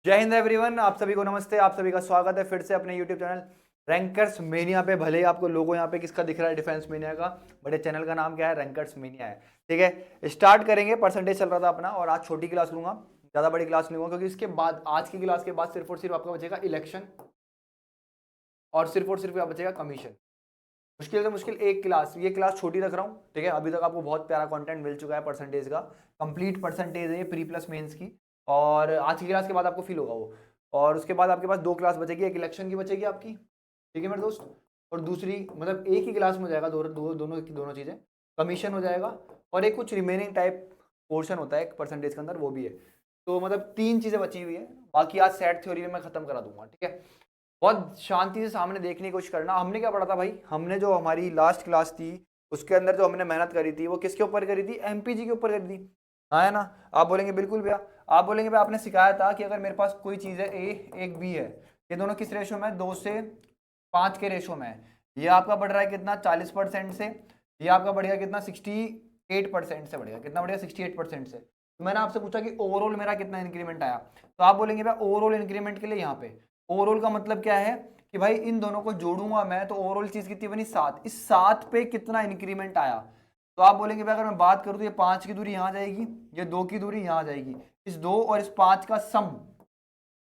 जय हिंद एवरीवन। आप सभी को नमस्ते। आप सभी का स्वागत है फिर से अपने यूट्यूब चैनल रैंकर्स मेनिया पे। भले ही आपको लोगो यहाँ पे किसका दिख रहा है, डिफेंस मेनिया का, बट चैनल का नाम क्या है, रैंकर्स मेनिया है। ठीक है, स्टार्ट करेंगे। परसेंटेज चल रहा था अपना और आज छोटी क्लास लूंगा, ज़्यादा बड़ी क्लास लूंगा क्योंकि इसके बाद, आज की क्लास के बाद सिर्फ और सिर्फ आपका बचेगा इलेक्शन और सिर्फ आप बचेगा कमीशन। मुश्किल से मुश्किल एक क्लास, ये क्लास छोटी रख रहा हूँ। ठीक है, अभी तक आपको बहुत प्यारा कंटेंट मिल चुका है परसेंटेज का। कंप्लीट परसेंटेज है ये प्री प्लस मेंस की, और आज की क्लास के बाद आपको फील होगा वो। और उसके बाद आपके पास दो क्लास बचेगी, एक इलेक्शन की बचेगी आपकी, ठीक है मेरे दोस्त, और दूसरी मतलब एक ही क्लास में हो जाएगा दोनों चीज़ें, कमीशन हो जाएगा और एक कुछ रिमेनिंग टाइप पोर्शन होता है एक परसेंटेज के अंदर, वो भी है। तो मतलब तीन चीज़ें बची हुई है, बाकी आज सेट थ्योरी में मैं खत्म करा दूंगा। ठीक है, बहुत शांति से सामने देखने की कोशिश करना। हमने क्या पढ़ा था भाई, हमने जो हमारी लास्ट क्लास थी उसके अंदर जो हमने मेहनत करी थी वो किसके ऊपर करी थी, एमपीजी के ऊपर करी थी। हाँ है ना? आप बोलेंगे बिल्कुल भैया। आप बोलेंगे भैया आपने सिखाया था कि अगर मेरे पास कोई चीज़ है ए, एक बी है, ये दोनों किस रेशो में है, 2 से 5 के रेशो में है। ये आपका बढ़ रहा है कितना, 40% से। ये आपका बढ़ेगा कितना, 68% से बढ़ेगा। कितना बढ़ेगा, 68% से। तो मैंने आपसे पूछा कि ओवरऑल मेरा कितना इंक्रीमेंट आया, तो आप बोलेंगे भाई ओवरऑल इंक्रीमेंट के लिए यहाँ पे ओवरऑल का मतलब क्या है कि भाई इन दोनों को जोड़ूंगा मैं तो ओवरऑल चीज कितनी बनी, 7। इस 7 पे कितना इंक्रीमेंट आया, तो आप बोलेंगे भाई अगर मैं बात करूं तो ये 5 की दूरी यहां जाएगी, ये 2 की दूरी यहां जाएगी, इस 2 और इस 5 का सम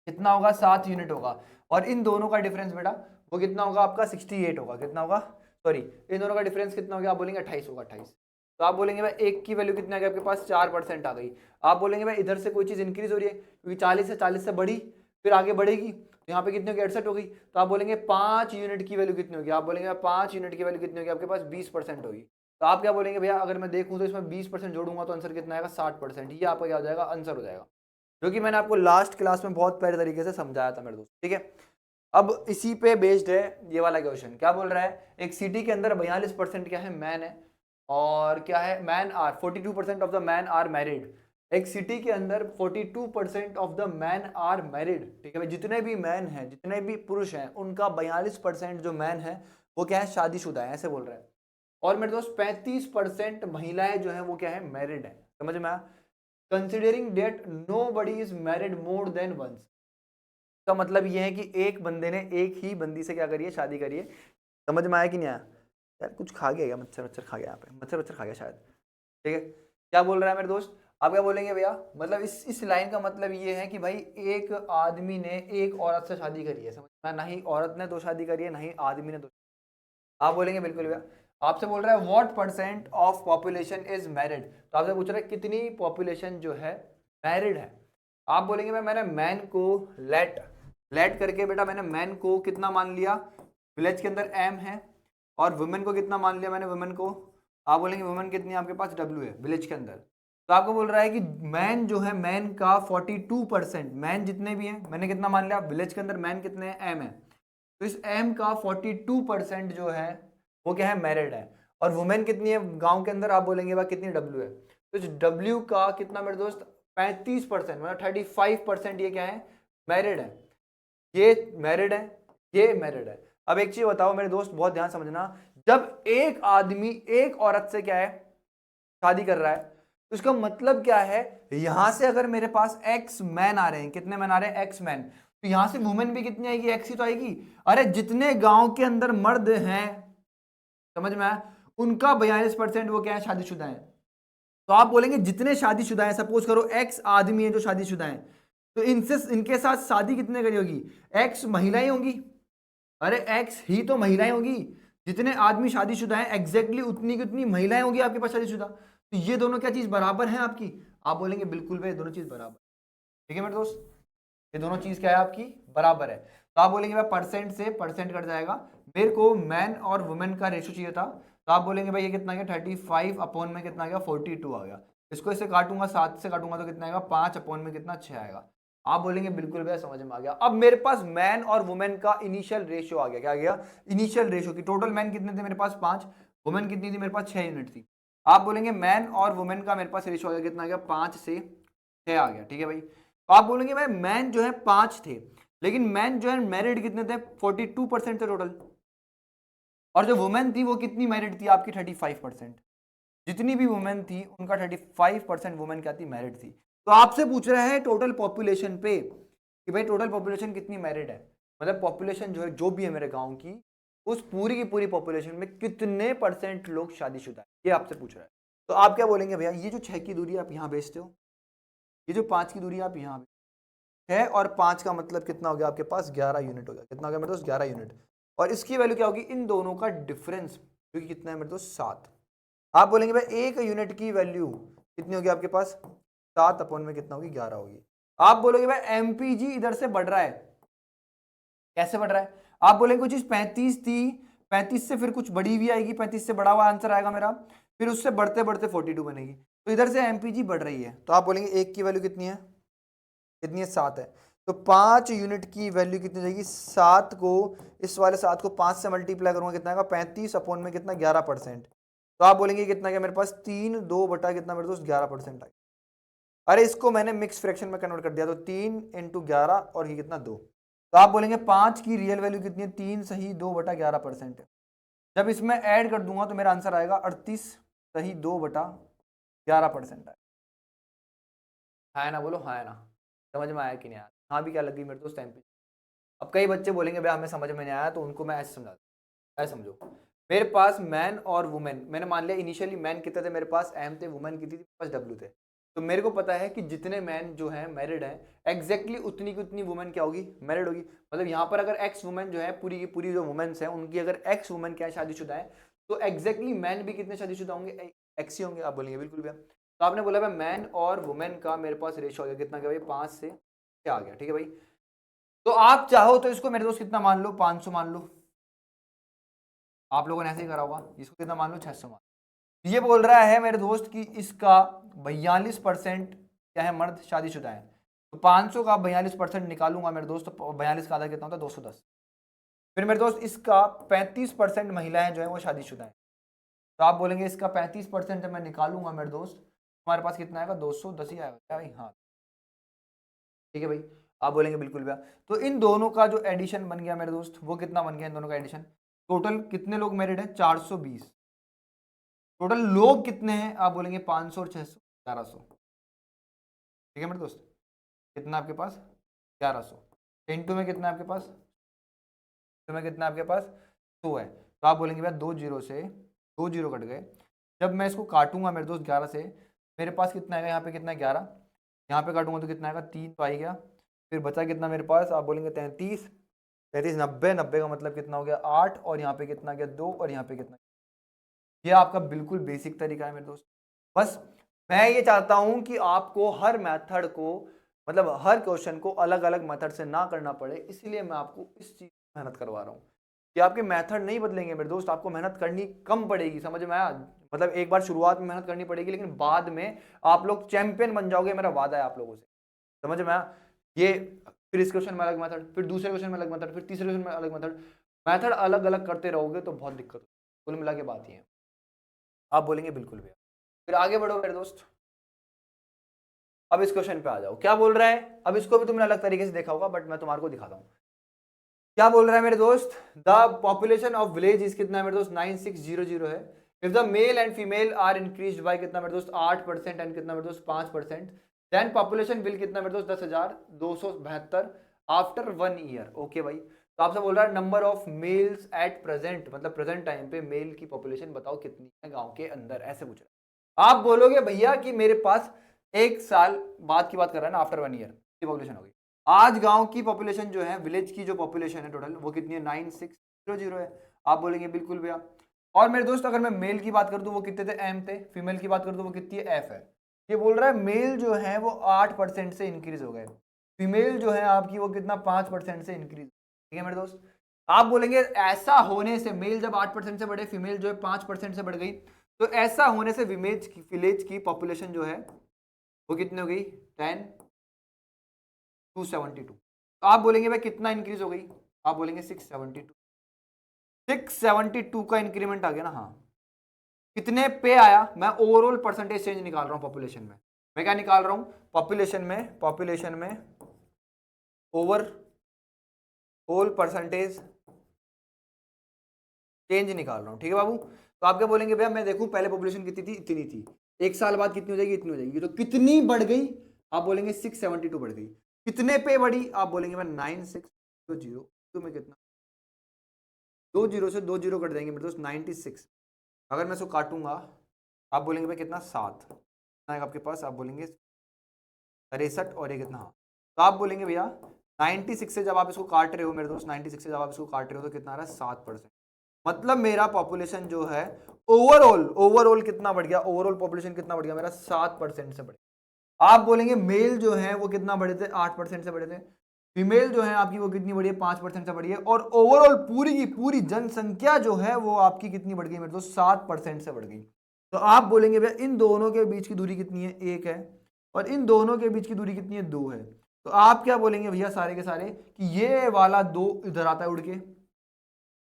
कितना होगा, 7 यूनिट होगा। और इन दोनों का डिफरेंस बेटा वो कितना होगा आपका, 68 होगा। कितना होगा, सॉरी, इन दोनों का डिफरेंस कितना हो गया, आप बोलेंगे 28 होगा, 28। तो आप बोलेंगे भाई एक की वैल्यू कितना आ गया आपके पास, 4% आ गई। आप बोलेंगे भाई इधर से कोई चीज इंक्रीज हो रही है क्योंकि 40 से बढ़ी, फिर आगे बढ़ेगी, तो यहाँ पे कितनी होगी, 68 होगी। तो आप बोलेंगे 5 यूनिट की वैल्यू कितनी होगी, आप बोलेंगे 5 यूनिट की वैल्यू कितनी होगी आपके पास, 20% होगी। तो आप क्या बोलेंगे भैया, अगर मैं देखूं तो इसमें 20% जोड़ूंगा तो आंसर कितना आएगा, 60%। ये आपका क्या हो जाएगा, आंसर हो जाएगा, जो कि मैंने आपको लास्ट क्लास में बहुत प्यारे तरीके से समझाया था मेरे दोस्त। ठीक है, अब इसी पे बेस्ड है ये वाला क्वेश्चन। क्या बोल रहा है, एक सिटी के अंदर 42% क्या है, मैन है, और क्या है, men are 42% of the men are married. एक सिटी के अंदर 42% of the men are married. ठीक है भाई, जितने भी मैन हैं, जितने भी पुरुष हैं, उनका 42% जो मैन है वो क्या है, शादीशुदा है, ऐसे बोल रहा है। और मेरे दोस्त 35% महिलाएं जो है वो क्या है, मैरिड है। समझ में आया? Considering that nobody is married more than once, का मतलब ये है कि एक बंदे ने एक ही बंदी से क्या करिए, शादी करिए। समझ में आया कि नहीं आया? यार कुछ खा गया, मच्छर मच्छर खा गया, यहाँ पे मच्छर मच्छर खा गया शायद। ठीक है, क्या बोल रहा है मेरे दोस्त, आप क्या बोलेंगे भैया, मतलब इस लाइन का मतलब ये है कि भाई एक आदमी ने एक औरत से शादी करी है। समझ में? ना ही औरत ने दो शादी करी है, ना ही आदमी ने दो। आप बोलेंगे बिल्कुल भैया। आपसे बोल रहा है what percent of population is married, तो आपसे पूछ रहा है कितनी पॉपुलेशन जो है मैरिड है। आप बोलेंगे भाई मैंने मैन को लेट लेट करके बेटा, मैंने मैन को कितना मान लिया, विलेज के अंदर एम है, और वुमेन को कितना मान लिया मैंने, वुमेन को, आप बोलेंगे वुमेन कितनी है आपके पास, डब्ल्यू है विलेज के अंदर। तो आपको बोल रहा है कि मैन जो है, मैन का 42%, मैन जितने भी हैं मैंने कितना मान लिया, विलेज के अंदर मैन कितने हैं, एम है, तो इस एम का 42% जो है वो क्या है, मैरिड है। और वुमेन कितनी है गांव के अंदर, आप बोलेंगे भाई कितनी, डब्ल्यू है, तो इस डब्ल्यू का कितना मेरे दोस्त, 35%, मतलब 35% ये क्या है, मैरिड है। ये मैरिड है, ये मैरिड है। अब एक चीज बताओ मेरे दोस्त, बहुत ध्यान समझना, जब एक आदमी एक औरत से क्या है, शादी कर रहा है, तो इसका मतलब क्या है, यहां से अगर मेरे पास एक्स मैन आ रहे हैं, कितने मैन आ रहे हैं, एक्स मैन, तो यहां से वुमेन भी कितनी आएगी, एक्स ही तो आएगी। अरे जितने गांव के अंदर मर्द हैं, समझ में आया, उनका 42% वो क्या है, शादीशुदा है। तो आप बोलेंगे जितने शादीशुदा हैं, सपोज करो एक्स आदमी है जो शादीशुदा है, तो इनसे इनके साथ शादी कितने करी होगी, एक्स महिलाएं होंगी। अरे एक्स ही तो महिलाएं होगी, जितने आदमी शादीशुदा हैं एग्जैक्टली उतनी की उतनी महिलाएं होंगी आपके पास शादीशुदा। तो ये दोनों क्या चीज बराबर है आपकी, आप बोलेंगे बिल्कुल भाई दोनों चीज बराबर। ठीक है मेरे दोस्त, ये दोनों चीज क्या है आपकी, बराबर है। तो आप बोलेंगे भाई परसेंट से परसेंट कट जाएगा, मेरे को मैन और वुमेन का रेशो चाहिए था, तो आप बोलेंगे भाई ये कितना गया, 35 अपॉन में कितना गया, 42 आ गया। इसको इससे काटूंगा, 7 से काटूंगा तो कितना आएगा, 5 अपॉन में कितना, 6 आएगा। आप बोलेंगे बिल्कुल भैया समझ में आ गया। अब मेरे पास मैन और वुमेन का इनिशियल रेशियो आ गया, क्या आ गया, इनिशियल रेशियो की। टोटल मैन कितने थे मेरे पास, 5, वुमेन कितनी थी मेरे पास, 6 यूनिट थी। आप बोलेंगे मैन और वुमेन का मेरे पास रेशियो आ गया, कितना आ गया, 5 से 6 आ गया। ठीक है भाई, तो आप बोलेंगे भाई मैन जो है 5 थे, लेकिन मैन जो है मैरिड कितने थे, 42% थे टोटल, और जो वुमेन थी वो कितनी मैरिड थी आपकी, 35%। जितनी भी वुमेन थी उनका 35% वुमेन क्या थी, मैरिड थी। तो आपसे पूछ रहे हैं टोटल पॉपुलेशन पे कि भाई टोटल पॉपुलेशन कितनी मैरिड है, मतलब पॉपुलेशन जो है जो भी है मेरे गांव की, उस पूरी की पूरी पॉपुलेशन में कितने % लोग शादीशुदा है, ये आपसे पूछ रहा है। तो आप क्या बोलेंगे भैया, ये जो 6 की दूरी आप यहाँ भेजते हो, ये जो 5 की दूरी आप यहाँ, 6 और 5 का मतलब कितना हो गया आपके पास, 11 यूनिट हो गया। कितना हो गया मेरे दोस्त, 11 यूनिट। और इसकी वैल्यू क्या होगी, इन दोनों का डिफरेंस जो कि कितना है मेरे दोस्त, 7। आप बोलेंगे भाई 1 यूनिट की वैल्यू कितनी होगी आपके पास, 7 अपॉन में कितना होगी, 11 होगी। आप बोलोगे भाई एमपीजी इधर से बढ़ रहा है, कैसे बढ़ रहा है, आप बोलेंगे कुछ चीज 35 थी, 35 से फिर कुछ बड़ी भी आएगी, 35 से बड़ा हुआ आंसर आएगा मेरा, फिर उससे बढ़ते बढ़ते 42 बनेगी, तो इधर से एमपीजी बढ़ रही है। तो आप बोलेंगे 1 की वैल्यू कितनी है, कितनी है, 7 है। तो 5 यूनिट की वैल्यू कितनी जाएगी, 7 को, इस वाले 7 को 5 से मल्टीप्लाई करूंगा, कितना आएगा, 35 अपॉन में कितना, 11%। तो आप बोलेंगे कितना क्या मेरे पास, 3 2 बटा कितना मेरे दोस्त, 11% आएगा। अरे इसको मैंने मिक्स फ्रैक्शन में कन्वर्ट कर दिया, तो 3 × 11 और ये कितना, 2। तो आप बोलेंगे 5 की रियल वैल्यू कितनी है, 3 सही 2 बटा 11% है। जब इसमें ऐड कर दूंगा तो मेरा आंसर आएगा 38 सही 2 बटा 11% है ना, बोलो हाँ है ना, समझ में आया कि नहीं आया, हाँ भी क्या लगी मेरे दोस्त टाइम पे। अब कई बच्चे बोलेंगे भाई हमें समझ में नहीं आया, तो उनको मैं ऐसे समझा दूं, ऐसे समझो, मेरे पास मैन और वुमेन, मैंने मान लिया इनिशियली मैन कितने थे मेरे पास, एम थे, वुमेन कितनी थी मेरे पास, डब्ल्यू थे। तो मेरे को पता है कि जितने मैन जो है मैरिड है, एग्जैक्टली उतनी की उतनी वुमेन क्या होगी, मैरिड होगी। मतलब यहाँ पर अगर एक्स वुमेन जो है, पूरी की पूरी जो वुमेन्स है उनकी अगर एक्स वुमेन क्या है, शादीशुदा है, तो एग्जैक्टली मैन भी कितने शादीशुदा होंगे, एक्स ही होंगे। आप बोलेंगे बिल्कुल भैया। तो आपने बोला भाई मैन और वुमेन का मेरे पास रेशो आ गया, कितना क्या भाई, 5 से 6 आ गया, ठीक है भाई। तो आप चाहो तो इसको मेरे दोस्त कितना मान लो, 500 मान लो, आप लोगों ने ऐसे ही करा होगा, इसको कितना मान लो, 600 मान लो। ये बोल रहा है मेरे दोस्त कि इसका 42% क्या है, मर्द शादीशुदा है। तो 500 का 42% निकालूंगा मेरे दोस्त, तो 42 का आधा कितना होता है, 210। फिर मेरे दोस्त इसका 35% महिलाएं जो है वो शादीशुदा है। तो आप बोलेंगे इसका 35% जब मैं निकालूंगा मेरे दोस्त, हमारे पास कितना आएगा, 210 ही आएगा क्या भाई, हाँ ठीक है भाई। आप बोलेंगे बिल्कुल भैया। तो इन दोनों का जो एडिशन बन गया मेरे दोस्त, वो कितना बन गया, इन दोनों का एडिशन, टोटल कितने लोग मैरिड है, 420। टोटल लोग कितने हैं, आप बोलेंगे 500 और 600, 1100, ठीक है मेरे दोस्त। कितना आपके पास, 1100, इंटू में कितना आपके पास, इंटू में कितना आपके पास, 100 है। तो आप बोलेंगे भैया 2 जीरो से 2 जीरो कट गए, जब मैं इसको काटूंगा मेरे दोस्त 11 से, मेरे पास कितना आएगा, यहाँ पे कितना है 11, यहाँ पे काटूंगा तो कितना आएगा, 3 तो आ ही गया। फिर बचा कितना मेरे पास, आप बोलेंगे 33, 33 90, 90 का मतलब कितना हो गया, 8, और यहाँ पे कितना गया, 2, और यहाँ पे कितना। ये आपका बिल्कुल बेसिक तरीका है मेरे दोस्त। बस मैं ये चाहता हूं कि आपको हर मेथड को, मतलब हर क्वेश्चन को अलग अलग मेथड से ना करना पड़े, इसलिए मैं आपको इस चीज में मेहनत करवा रहा हूं कि आपके मेथड नहीं बदलेंगे मेरे दोस्त, आपको मेहनत करनी कम पड़ेगी, समझ में आया। मतलब एक बार शुरुआत में मेहनत करनी पड़ेगी, लेकिन बाद में आप लोग चैंपियन बन जाओगे, मेरा वादा है आप लोगों से, समझ में आया। ये फिर इस क्वेश्चन में अलग मेथड, फिर दूसरे क्वेश्चन में अलग मेथड, फिर तीसरे क्वेश्चन में अलग मेथड, मेथड अलग अलग करते रहोगे तो बहुत दिक्कत, कुल मिला के बात ही है। आप बोलेंगे बिल्कुल भैया। फिर आगे बढ़ो मेरे दोस्त, अब इस क्वेश्चन पे आ जाओ, क्या बोल रहा है। अब इसको भी तुमने अलग तरीके से देखा होगा, बट मैं तुम्हारे को दिखाता हूं क्या बोल रहा है मेरे दोस्त। The population of village is कितना है मेरे दोस्त, 9600 है। If the male and female are increase by कितना मेरे दोस्त, 8% एंड कितना मेरे दोस्त, 5%, देन पॉपुलेशन विल कितना मेरे दोस्त, 10,272 आफ्टर 1 ईयर। ओके भाई, तो आपसे बोल रहा है number of males at present, मतलब प्रेजेंट टाइम पे मेल की पॉपुलेशन बताओ कितनी है गांव के अंदर, ऐसे पूछ रहा है। आप बोलोगे भैया कि मेरे पास 1 साल बाद की बात कर रहा है ना, आफ्टर 1 ईयर की पॉपुलेशन होगी। आज गांव की पॉपुलेशन जो है, विलेज की जो पॉपुलेशन है टोटल, वो कितनी है, 9600 है। आप बोलेंगे बिल्कुल भैया। और मेरे दोस्त अगर मैं मेल की बात कर दूं वो कितने थे, एम थे। फीमेल की बात कर दूं वो कितनी है, एफ है। ये बोल रहा है मेल जो है वो 8% से इंक्रीज हो गए, फीमेल जो है आपकी वो कितना, 5% से इंक्रीज। ठीक है मेरे दोस्त। आप बोलेंगे ऐसा होने से, मेल जब 8% से बढ़े, फीमेल जो है 5% से बढ़ गई, तो ऐसा होने से विलेज की पॉपुलेशन जो है वो कितनी हो गई, 10,272। तो आप बोलेंगे भाई कितना इंक्रीज हो गई, आप बोलेंगे 672। 672 का इंक्रीमेंट आ गया ना, हाँ। कितने पे आया, मैं ओवरऑल परसेंटेज चेंज निकाल रहा हूं पॉपुलेशन में। मैं क्या निकाल रहा हूं, पॉपुलेशन में ओवर ऑल परसेंटेज चेंज निकाल रहा हूं, ठीक है बाबू। तो आप क्या बोलेंगे भैया, मैं देखूं पहले पॉपुलेशन कितनी थी, इतनी थी, 1 साल बाद कितनी हो जाएगी, इतनी हो जाएगी, तो कितनी बढ़ गई, आप बोलेंगे 672 बढ़ गई। कितने पे बढ़ी? आप बोलेंगे मैं 9600, तो मैं कितना, 2 जीरो से 2 जीरो कट जाएंगे मेरे दोस्त, 96। अगर मैं इसको काटूंगा, आप बोलेंगे भाई कितना, 7 कितना आएगा आपके पास? आप बोलेंगे 63, और ये कितना, हाँ। तो आप बोलेंगे भैया 96 से जब आप इसको काट रहे हो मेरे दोस्त, 96 से जब आप इसको काट रहे हो तो कितना आ रहा है? 7%। मतलब मेरा पॉपुलेशन जो है ओवरऑल, ओवरऑल कितना बढ़ गया? ओवरऑल पॉपुलेशन कितना बढ़ गया मेरा? 7% से बढ़ गया। आप बोलेंगे मेल जो है वो कितना बढ़े थे? 8% से बढ़े थे। फीमेल जो है आपकी वो कितनी बढ़ी है? 5% से बढ़ी है। और ओवरऑल पूरी की पूरी जनसंख्या जो है वो आपकी कितनी बढ़ गई मेरे दोस्त? 7% से बढ़ गई। तो आप बोलेंगे भैया इन दोनों के बीच की दूरी कितनी है? 1 है। और इन दोनों के बीच की दूरी कितनी है? 2 है। तो आप क्या बोलेंगे भैया सारे के सारे कि ये वाला 2 इधर आता है उड़ के,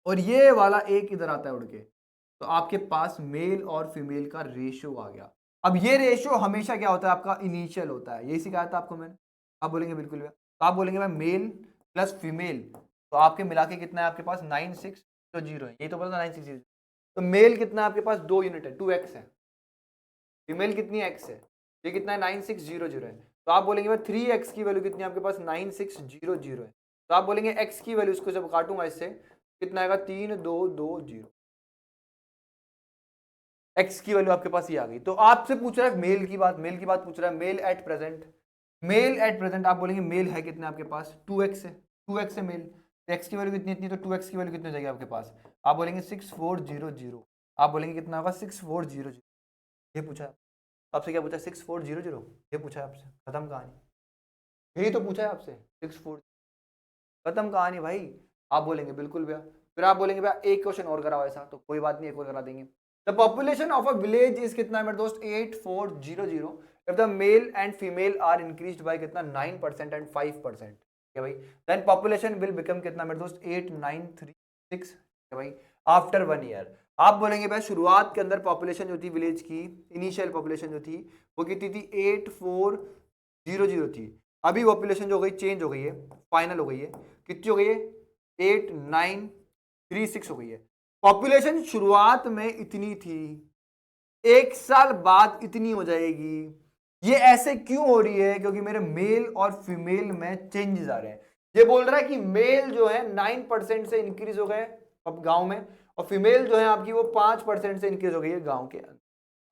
और ये वाला 1 इधर आता है उड़ के। तो आपके पास मेल और फीमेल का रेशियो आ गया। अब ये रेशियो हमेशा क्या होता है? आपका इनिशियल होता है। यही सिखाया था आपको मैंने। आप बोलेंगे बिल्कुल भैया। तो आप बोलेंगे भाई मेल प्लस फीमेल, तो आपके मिला के कितना है आपके पास? 9600 है। यही तो बोला था 9600। तो मेल कितना है आपके पास? 2 यूनिट है, 2x है। फीमेल कितनी x है? ये कितना है? 9600 है। तो आप बोलेंगे भाई 3x की वैल्यू कितनी है आपके पास? 9600 है। तो आप बोलेंगे x की वैल्यू, इसको जब काटूंगा इससे कितना आएगा? 3220। x की वैल्यू आपके पास ये आ गई। तो आपसे पूछ रहा है मेल की बात, मेल की बात पूछ रहा है। Male at present, male at present आप बोलेंगे मेल है कितना आपके पास? 2x है, 2x है मेल। x की वैल्यू कितनी इतनी, तो 2x की वैल्यू कितनी हो जाएगी आपके पास? आप बोलेंगे 6400। आप बोलेंगे कितना होगा? 6400। ये पूछा है आपसे। क्या पूछा? 6400। ये पूछा है आपसे, खत्म कहानी। यही तो पूछा है आपसे, 64, खत्म कहानी भाई। आप बोलेंगे बिल्कुल भैया। फिर आप बोलेंगे भैया एक क्वेश्चन और कराओ ऐसा, तो कोई बात नहीं, एक और करा देंगे। The population of a village is कितना है मेरे दोस्त? 8400। If the male and female are increased by कितना? 9% एंड 5%। क्या भाई? देन पॉपुलेशन विल बिकम कितना मेरे दोस्त? 8936। क्या भाई? After 1 year. आप बोलेंगे भाई शुरुआत के अंदर पॉपुलेशन जो थी विलेज की, इनिशियल पॉपुलेशन जो थी वो कितनी थी? 8400 थी। अभी पॉपुलेशन जो हो गई, चेंज हो गई है, फाइनल हो गई है, कितनी हो गई है? 8936 हो गई है। पॉपुलेशन शुरुआत में इतनी थी, 1 साल बाद इतनी हो जाएगी। ये ऐसे क्यों हो रही है? क्योंकि मेरे मेल और फीमेल में चेंजेस आ रहे हैं। ये बोल रहा है कि मेल जो है 9% से इंक्रीज हो गए अब गांव में, और फीमेल जो है आपकी वो 5% से इंक्रीज हो गई है गांव के अंदर।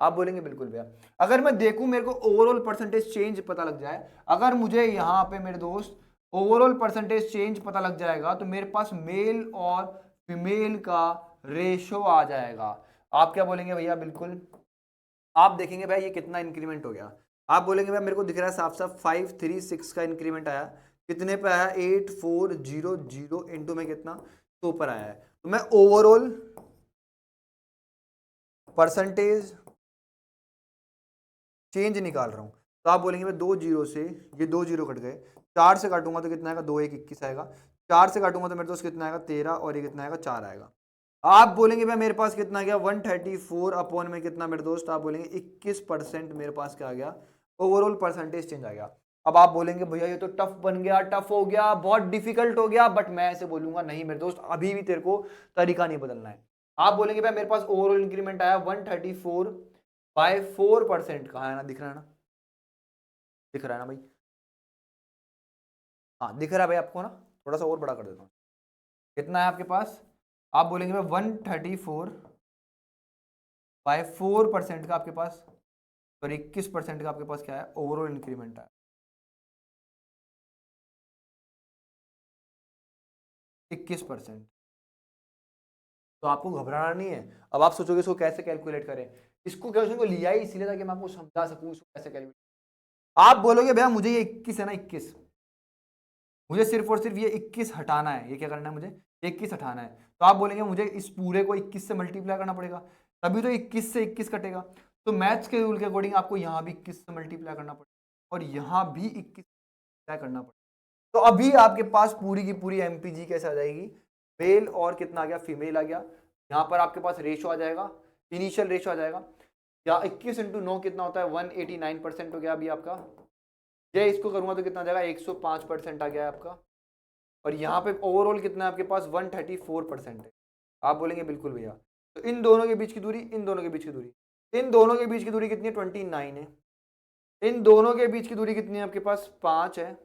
आप बोलेंगे बिल्कुल भैया। अगर मैं देखूं मेरे को ओवरऑल परसेंटेज चेंज पता लग जाए, अगर मुझे यहां पे मेरे दोस्त ओवरऑल परसेंटेज चेंज पता लग जाएगा, तो मेरे पास मेल और फीमेल का रेशो आ जाएगा। आप क्या बोलेंगे भैया? बिल्कुल। आप देखेंगे भाई ये कितना इंक्रीमेंट हो गया। आप बोलेंगे भाई मेरे को दिख रहा है साफ साफ 536 का इंक्रीमेंट आया। कितने पे आया? 8400 इंटू में कितना? 100 पर आया है। तो मैं ओवरऑल परसेंटेज चेंज निकाल रहा हूं। तो आप बोलेंगे भाई 2 जीरो से ये 2 जीरो कट गए, 4 से काटूंगा तो कितना आएगा? 2 1 21 आएगा। 4 से काटूंगा तो मेरे दोस्त कितना आएगा? 13, और ये कितना आएगा? 4 आएगा। आप बोलेंगे भाई मेरे पास कितना आ गया? 134 अपॉन में कितना मेरे दोस्त? आप बोलेंगे 21% मेरे पास क्या आ गया? ओवरऑल परसेंटेज चेंज आ गया। अब आप बोलेंगे भैया ये तो टफ बन गया, टफ हो गया, बहुत डिफिकल्ट हो गया। बट मैं ऐसे बोलूंगा नहीं मेरे दोस्त, अभी भी तेरे को तरीका नहीं बदलना है। आप बोलेंगे भाई मेरे पास ओवरऑल इंक्रीमेंट आया 134/4%। कहाँ है ना? दिख रहा है ना? दिख रहा है ना भाई? हाँ दिख रहा है भाई आपको ना? थोड़ा सा और बड़ा कर देता हूँ। कितना है आपके पास? आप बोलेंगे भाई 134/4% का आपके पास, और 21% का आपके पास क्या है? ओवरऑल इंक्रीमेंट है 21%। तो आपको घबराना नहीं है। अब आप सोचोगे इसको कैसे कैलकुलेट करें। इसको क्वेश्चन को लिया ही इसीलिए था कि मैं आपको समझा सकूं इसको कैसे कैलकुलेट। आप बोलोगे भैया मुझे ये 21 है ना, 21, मुझे सिर्फ और सिर्फ ये 21 हटाना है। ये क्या करना है मुझे? 21 हटाना है। तो आप बोलेंगे मुझे इस पूरे को 21 से मल्टीप्लाई करना पड़ेगा, तभी तो 21 से 21 कटेगा। तो मैथ्स के रूल के अकॉर्डिंग आपको यहाँ भी 21 से मल्टीप्लाई करना पड़ेगा, और यहाँ भी 21 मल्टीप्लाई करना पड़ेगा। तो अभी आपके पास पूरी की पूरी एमपीजी कैसे आ जाएगी? मेल और कितना आ गया? फीमेल आ गया। यहाँ पर आपके पास रेशो आ जाएगा, इनिशियल रेशो आ जाएगा। या 21 इंटू 9 कितना होता है? 189% हो गया अभी आपका। ये इसको करूंगा तो कितना आ जाएगा? 105% आ गया है आपका। और यहाँ पे ओवरऑल कितना है आपके पास? 134% है। आप बोलेंगे बिल्कुल भैया। तो इन दोनों के बीच की दूरी, इन दोनों के बीच की दूरी, इन दोनों के बीच की दूरी कितनी है? 29 है। इन दोनों के बीच की दूरी कितनी है आपके पास? 5 है।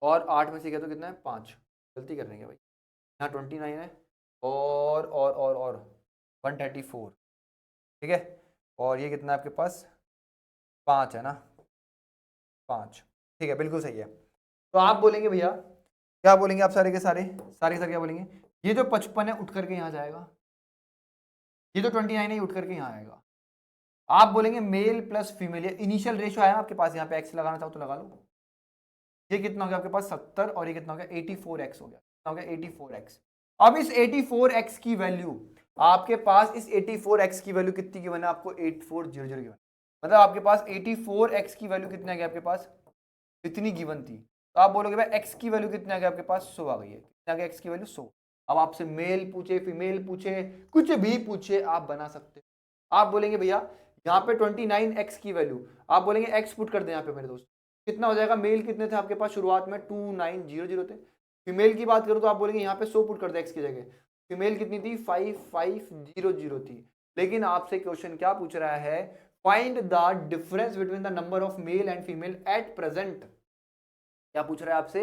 और 8 में से किया तो कितना है 5, गलती कर रहे हैं भाई, यहाँ 29 है और 134, ठीक है, और ये कितना है आपके पास 5 है ना, 5, ठीक है, बिल्कुल सही है। तो आप बोलेंगे भैया, क्या बोलेंगे आप सारे के सारे क्या बोलेंगे, ये जो 55 है उठ करके यहाँ जाएगा, ये जो 29 है ये उठ करके यहाँ आएगा। आप बोलेंगे मेल प्लस फीमेल, ये इनिशियल रेशियो आया आपके पास, यहाँ पे एक्स लगाना चाहो तो लगा लो, ये कितना हो गया आपके पास 70 और ये कितना हो गया 84x हो गया, कितना हो गया 84x। अब इस 84x की वैल्यू आपके पास, इस 84x की वैल्यू कितनी गिवन है आपको 8400 गिवन, मतलब आपके पास 84x की वैल्यू कितनी आ गई आपके पास, इतनी गिवन थी। तो आप बोलोगे भाई x की वैल्यू कितनी आ गई आपके पास 100 आ गई है, कितनी आ गई x की वैल्यू 100। अब आपसे मेल पूछे फीमेल पूछे कुछ भी पूछे आप बना सकते हो। आप बोलेंगे भैया यहाँ पे 29x की वैल्यू, आप बोलेंगे x पुट कर दे यहाँ पे मेरे दोस्त, कितना हो जाएगा, मेल कितने थे आपके पास शुरुआत में 2900 थे, फीमेल की बात करूं तो आप बोलेंगे यहाँ पे 100 पुट कर दे x की जगह, फीमेल कितनी थी 5500 थी। लेकिन आपसे क्वेश्चन क्या पूछ रहा है, find the difference between the number of male and female at present, क्या पूछ रहा है आपसे,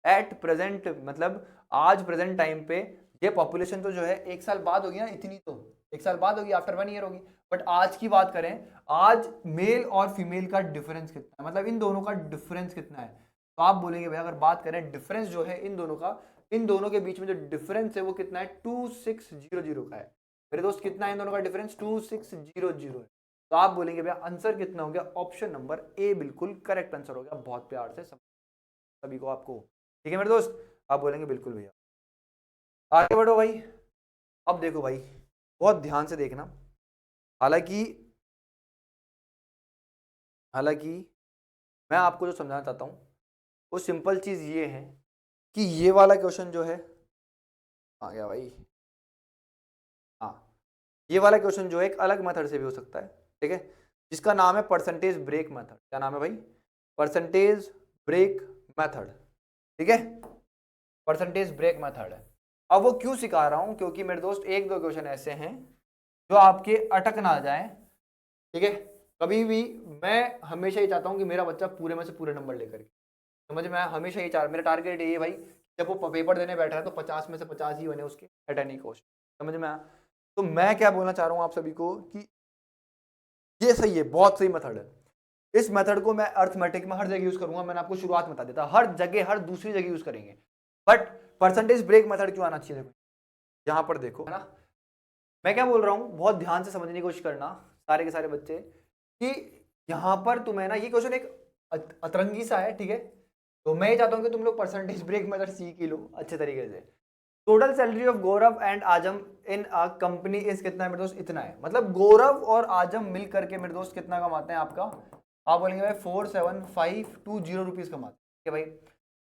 एट प्रेजेंट, मतलब आज प्रेजेंट टाइम पे ये पॉपुलेशन तो जो है एक साल बाद होगी ना, इतनी तो एक साल बाद होगी, आफ्टर 1 ईयर होगी, बट आज की बात करें, आज मेल और फीमेल का डिफरेंस कितना है, मतलब इन दोनों का डिफरेंस कितना है। तो आप बोलेंगे भाई अगर बात करें डिफरेंस जो है इन दोनों का, इन दोनों के बीच में जो डिफरेंस है वो कितना है 2600 का है मेरे दोस्त, कितना है इन दोनों का डिफरेंस 2600 है। तो आप बोलेंगे भैया आंसर कितना हो गया, ऑप्शन नंबर ए बिल्कुल करेक्ट आंसर हो गया। बहुत प्यार से सभी को आपको, ठीक है मेरे दोस्त, आप बोलेंगे बिल्कुल भैया। आगे बढ़ो भाई। अब देखो भाई बहुत ध्यान से देखना, हालांकि मैं आपको जो समझाना चाहता हूं वो सिंपल चीज ये है कि ये वाला क्वेश्चन जो है, आ गया भाई, हाँ, ये वाला क्वेश्चन जो है एक अलग मेथड से भी हो सकता है, ठीक है, जिसका नाम है परसेंटेज ब्रेक मेथड। क्या नाम है भाई, परसेंटेज ब्रेक मेथड, ठीक है, परसेंटेज ब्रेक मेथड है। अब वो क्यों सिखा रहा हूं, क्योंकि मेरे दोस्त एक दो क्वेश्चन ऐसे हैं जो आपके अटक ना जाए, ठीक है, कभी भी मैं हमेशा ये चाहता हूं कि मेरा बच्चा पूरे में से पूरे नंबर लेकर के, समझ में, मैं हमेशा ये मेरा टारगेट ये भाई, जब वो पेपर देने बैठा है तो 50 में से 50 ही बने उसके एट एनी कॉस्ट, समझ में आया। तो मैं क्या बोलना चाह रहा हूं आप सभी को कि ये सही है, बहुत सही मेथड है। इस मेथड को मैं अर्थमेटिक में हर जगह यूज करूंगा, मैंने आपको शुरुआत में बता देता, हर जगह हर दूसरी जगह यूज करेंगे, बट परसेंटेज ब्रेक मेथड क्यों आना चाहिए, देखो यहां पर देखो, है ना, मैं क्या बोल रहा हूं, बहुत ध्यान से समझने की कोशिश करना सारे के सारे बच्चे, कि यहां पर तुम्हें ना ये क्वेश्चन एक अतरंगी सा है, ठीक है, तो मैं ये चाहता हूं कि तुम लोग परसेंटेज ब्रेक मेथड सीख ही लो अच्छे तरीके से। Total salary of Gaurav and Azam in a company is कितना है मेरे दोस्त, इतना है, मतलब गौरव और आजम मिल करके मेरे दोस्त कितना कमाते हैं आपका, आप बोलेंगे भाई 47520 रुपीज कमाते हैं भाई।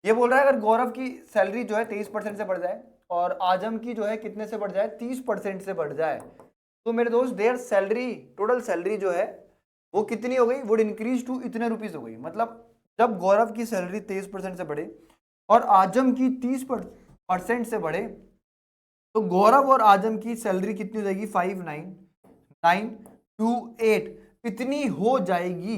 ये बोल रहा है अगर गौरव की सैलरी जो है 23% से बढ़ जाए और आजम की जो है कितने से बढ़ जाए 30% से बढ़ जाए, तो मेरे दोस्त देयर सैलरी, टोटल सैलरी जो है वो कितनी हो गई, वुड इंक्रीज टू इतने रुपीज हो गई। मतलब जब गौरव की सैलरी 23% से बढ़े और आजम की 30% से बढ़े, तो गौरव और आजम की सैलरी कितनी हो जाएगी 59928 इतनी हो जाएगी,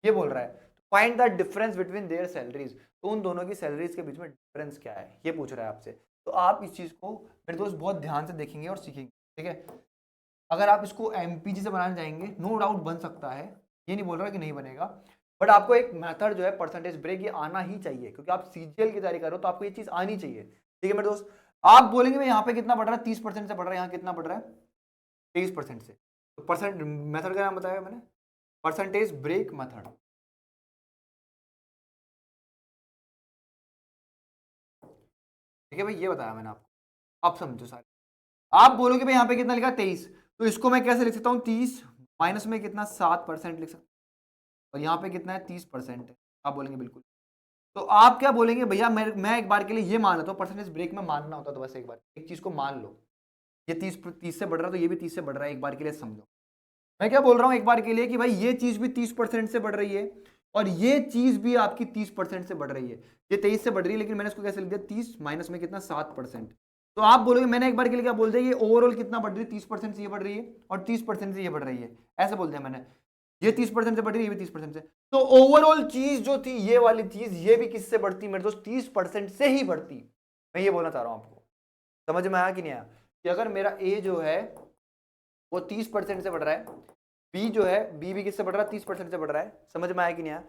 ये बोल रहा है। Find the difference between their salaries, तो उन दोनों की सैलरीज के बीच में डिफरेंस क्या है, ये पूछ रहा है आपसे। तो आप इस चीज को मेरे दोस्त बहुत ध्यान से देखेंगे और सीखेंगे, ठीक है। अगर आप इसको एमपीजी से बनाने जाएंगे नो डाउट बन सकता है, ये नहीं बोल रहा कि नहीं बनेगा, बट आपको एक मेथड जो है परसेंटेज ब्रेक ये आना ही चाहिए, क्योंकि आप सीजीएल की तैयारी करो तो आपको ये चीज आनी चाहिए, ठीक है मेरे दोस्त। आप बोलेंगे भाई यहाँ पे कितना बढ़ रहा है 30% से बढ़ रहा है, यहाँ कितना बढ़ रहा है 23% से, तो परसेंट मेथड का नाम बताया मैंने, परसेंटेज ब्रेक मेथड, ठीक है भाई, ये बताया मैंने आपको। अब समझो सारे, आप बोलोगे भाई यहाँ पे कितना लिखा 23, तो इसको मैं कैसे लिख सकता हूँ 30 माइनस में कितना 7% लिख सकता हूँ, और यहाँ पे कितना है 30% है, आप बोलेंगे बिल्कुल। तो आप क्या बोलेंगे भैया, मैं एक बार के लिए ये मान लेता हूँ, परसेंटेज ब्रेक में मानना होता तो बस एक बार एक चीज को मान लो, ये 30 से बढ़ रहा है तो ये भी 30 से बढ़ रहा है, एक बार के लिए समझो। मैं क्या बोल रहा हूँ एक बार के लिए कि भाई ये चीज भी 30% से बढ़ रही है और ये चीज भी आपकी 30% से बढ़ रही है, ये 23 से बढ़ रही है, लेकिन मैंने इसको कैसे लिख दिया 30 माइनस में कितना 7%। तो आप बोलोगे मैंने एक बार के लिए क्या बोल दिया, ये ओवरऑल कितना बढ़ रही है 30% से ये बढ़ रही है और 30% से ये बढ़ रही है, ऐसे बोल दिया मैंने। ये 30% से बढ़ रही है, ये भी 30% से। तो ओवरऑल चीज जो थी ये वाली चीज, ये भी किससे बढ़ती मेरे दोस्त, 30% से ही बढ़ती। मैं ये बोलना चाह रहा हूं आपको, समझ में आया कि नहीं आया, कि अगर मेरा ए जो है वो 30% से बढ़ रहा है, बी जो है बी भी किससे बढ़ रहा है, 30% से बढ़ रहा है, समझ में आया कि नहीं आया।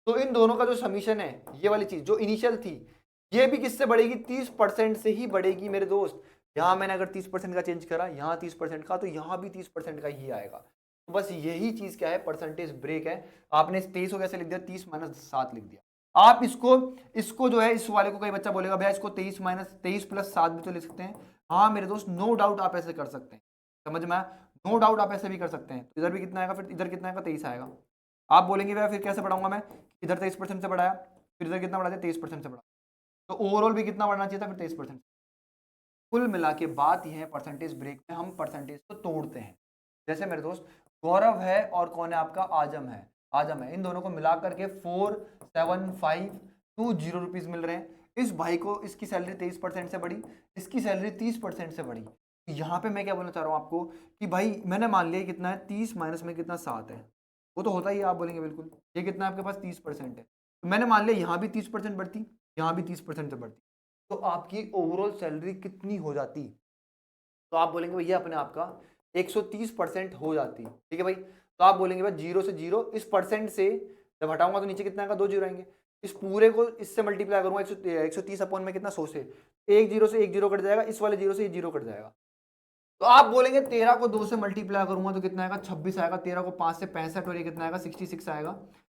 तो इन दोनों का जो समीशन है, ये वाली चीज जो इनिशियल थी, ये भी किससे बढ़ेगी, 30% से ही बढ़ेगी मेरे दोस्त। यहां मैंने अगर 30% का चेंज करा, यहां 30% का, तो यहां भी 30% का ही आएगा। तो बस यही चीज क्या है, परसेंटेज ब्रेक है। आपने 23 को कैसे लिख दिया, 30 - 7 लिख दिया। आप इसको इसको जो है, इस वाले को कई बच्चा बोलेगा भैया इसको 23 - 23 + 7 भी तो लिख सकते हैं। हाँ मेरे दोस्त, नो डाउट आप ऐसे कर सकते हैं, समझ में आया, नो डाउट आप ऐसे भी कर सकते हैं। तो इधर भी कितना आएगा, फिर इधर कितना आएगा, 23 आएगा। आप बोलेंगे भैया फिर कैसे बढ़ाऊंगा मैं, इधर 23% से बढ़ाया, फिर इधर कितना बढ़ा दिया, 23% से बढ़ा, तो ओवरऑल भी कितना बढ़ना चाहिए था, फिर 23%। कुल मिला के बात यह है, परसेंटेज ब्रेक में हम परसेंटेज को तोड़ते हैं। जैसे मेरे दोस्त गौरव है और कौन है आपका, आजम है, आजम है, इन दोनों को मिला करके 4752 रुपीज मिल रहे हैं। इस भाई को, इसकी सैलरी 23% से बढ़ी, इसकी सैलरी 30% से बढ़ी। यहाँ पे मैं क्या बोलना चाह रहा हूँ आपको, कि भाई मैंने मान लिया कितना है, 30 माइनस में कितना, 7 है, वो तो होता ही है, आप बोलेंगे बिल्कुल, ये कितना है आपके पास, 30% है। तो मैंने मान लिया यहाँ भी 30% बढ़ती, यहाँ भी 30% से बढ़ती, तो आपकी ओवरऑल सैलरी कितनी हो जाती, तो आप बोलेंगे भैया अपने आप का 130% हो जाती, ठीक है भाई। तो आप बोलेंगे भाई 0 से 0, इस परसेंट से जब हटाऊंगा तो नीचे कितना आएगा, 2 जीरो आएंगे, इस पूरे को इससे मल्टीप्लाई करूंगा 130 अपॉन में कितना, 100 से, एक जीरो से एक जीरो कट जाएगा, इस वाले जीरो से ये जीरो कट जाएगा। तो आप बोलेंगे 13 को 2 से मल्टीप्लाई करूंगा तो कितना आएगा, 26 आएगा, 13 को 5 से 65 और ये कितना आएगा, 66 आएगा,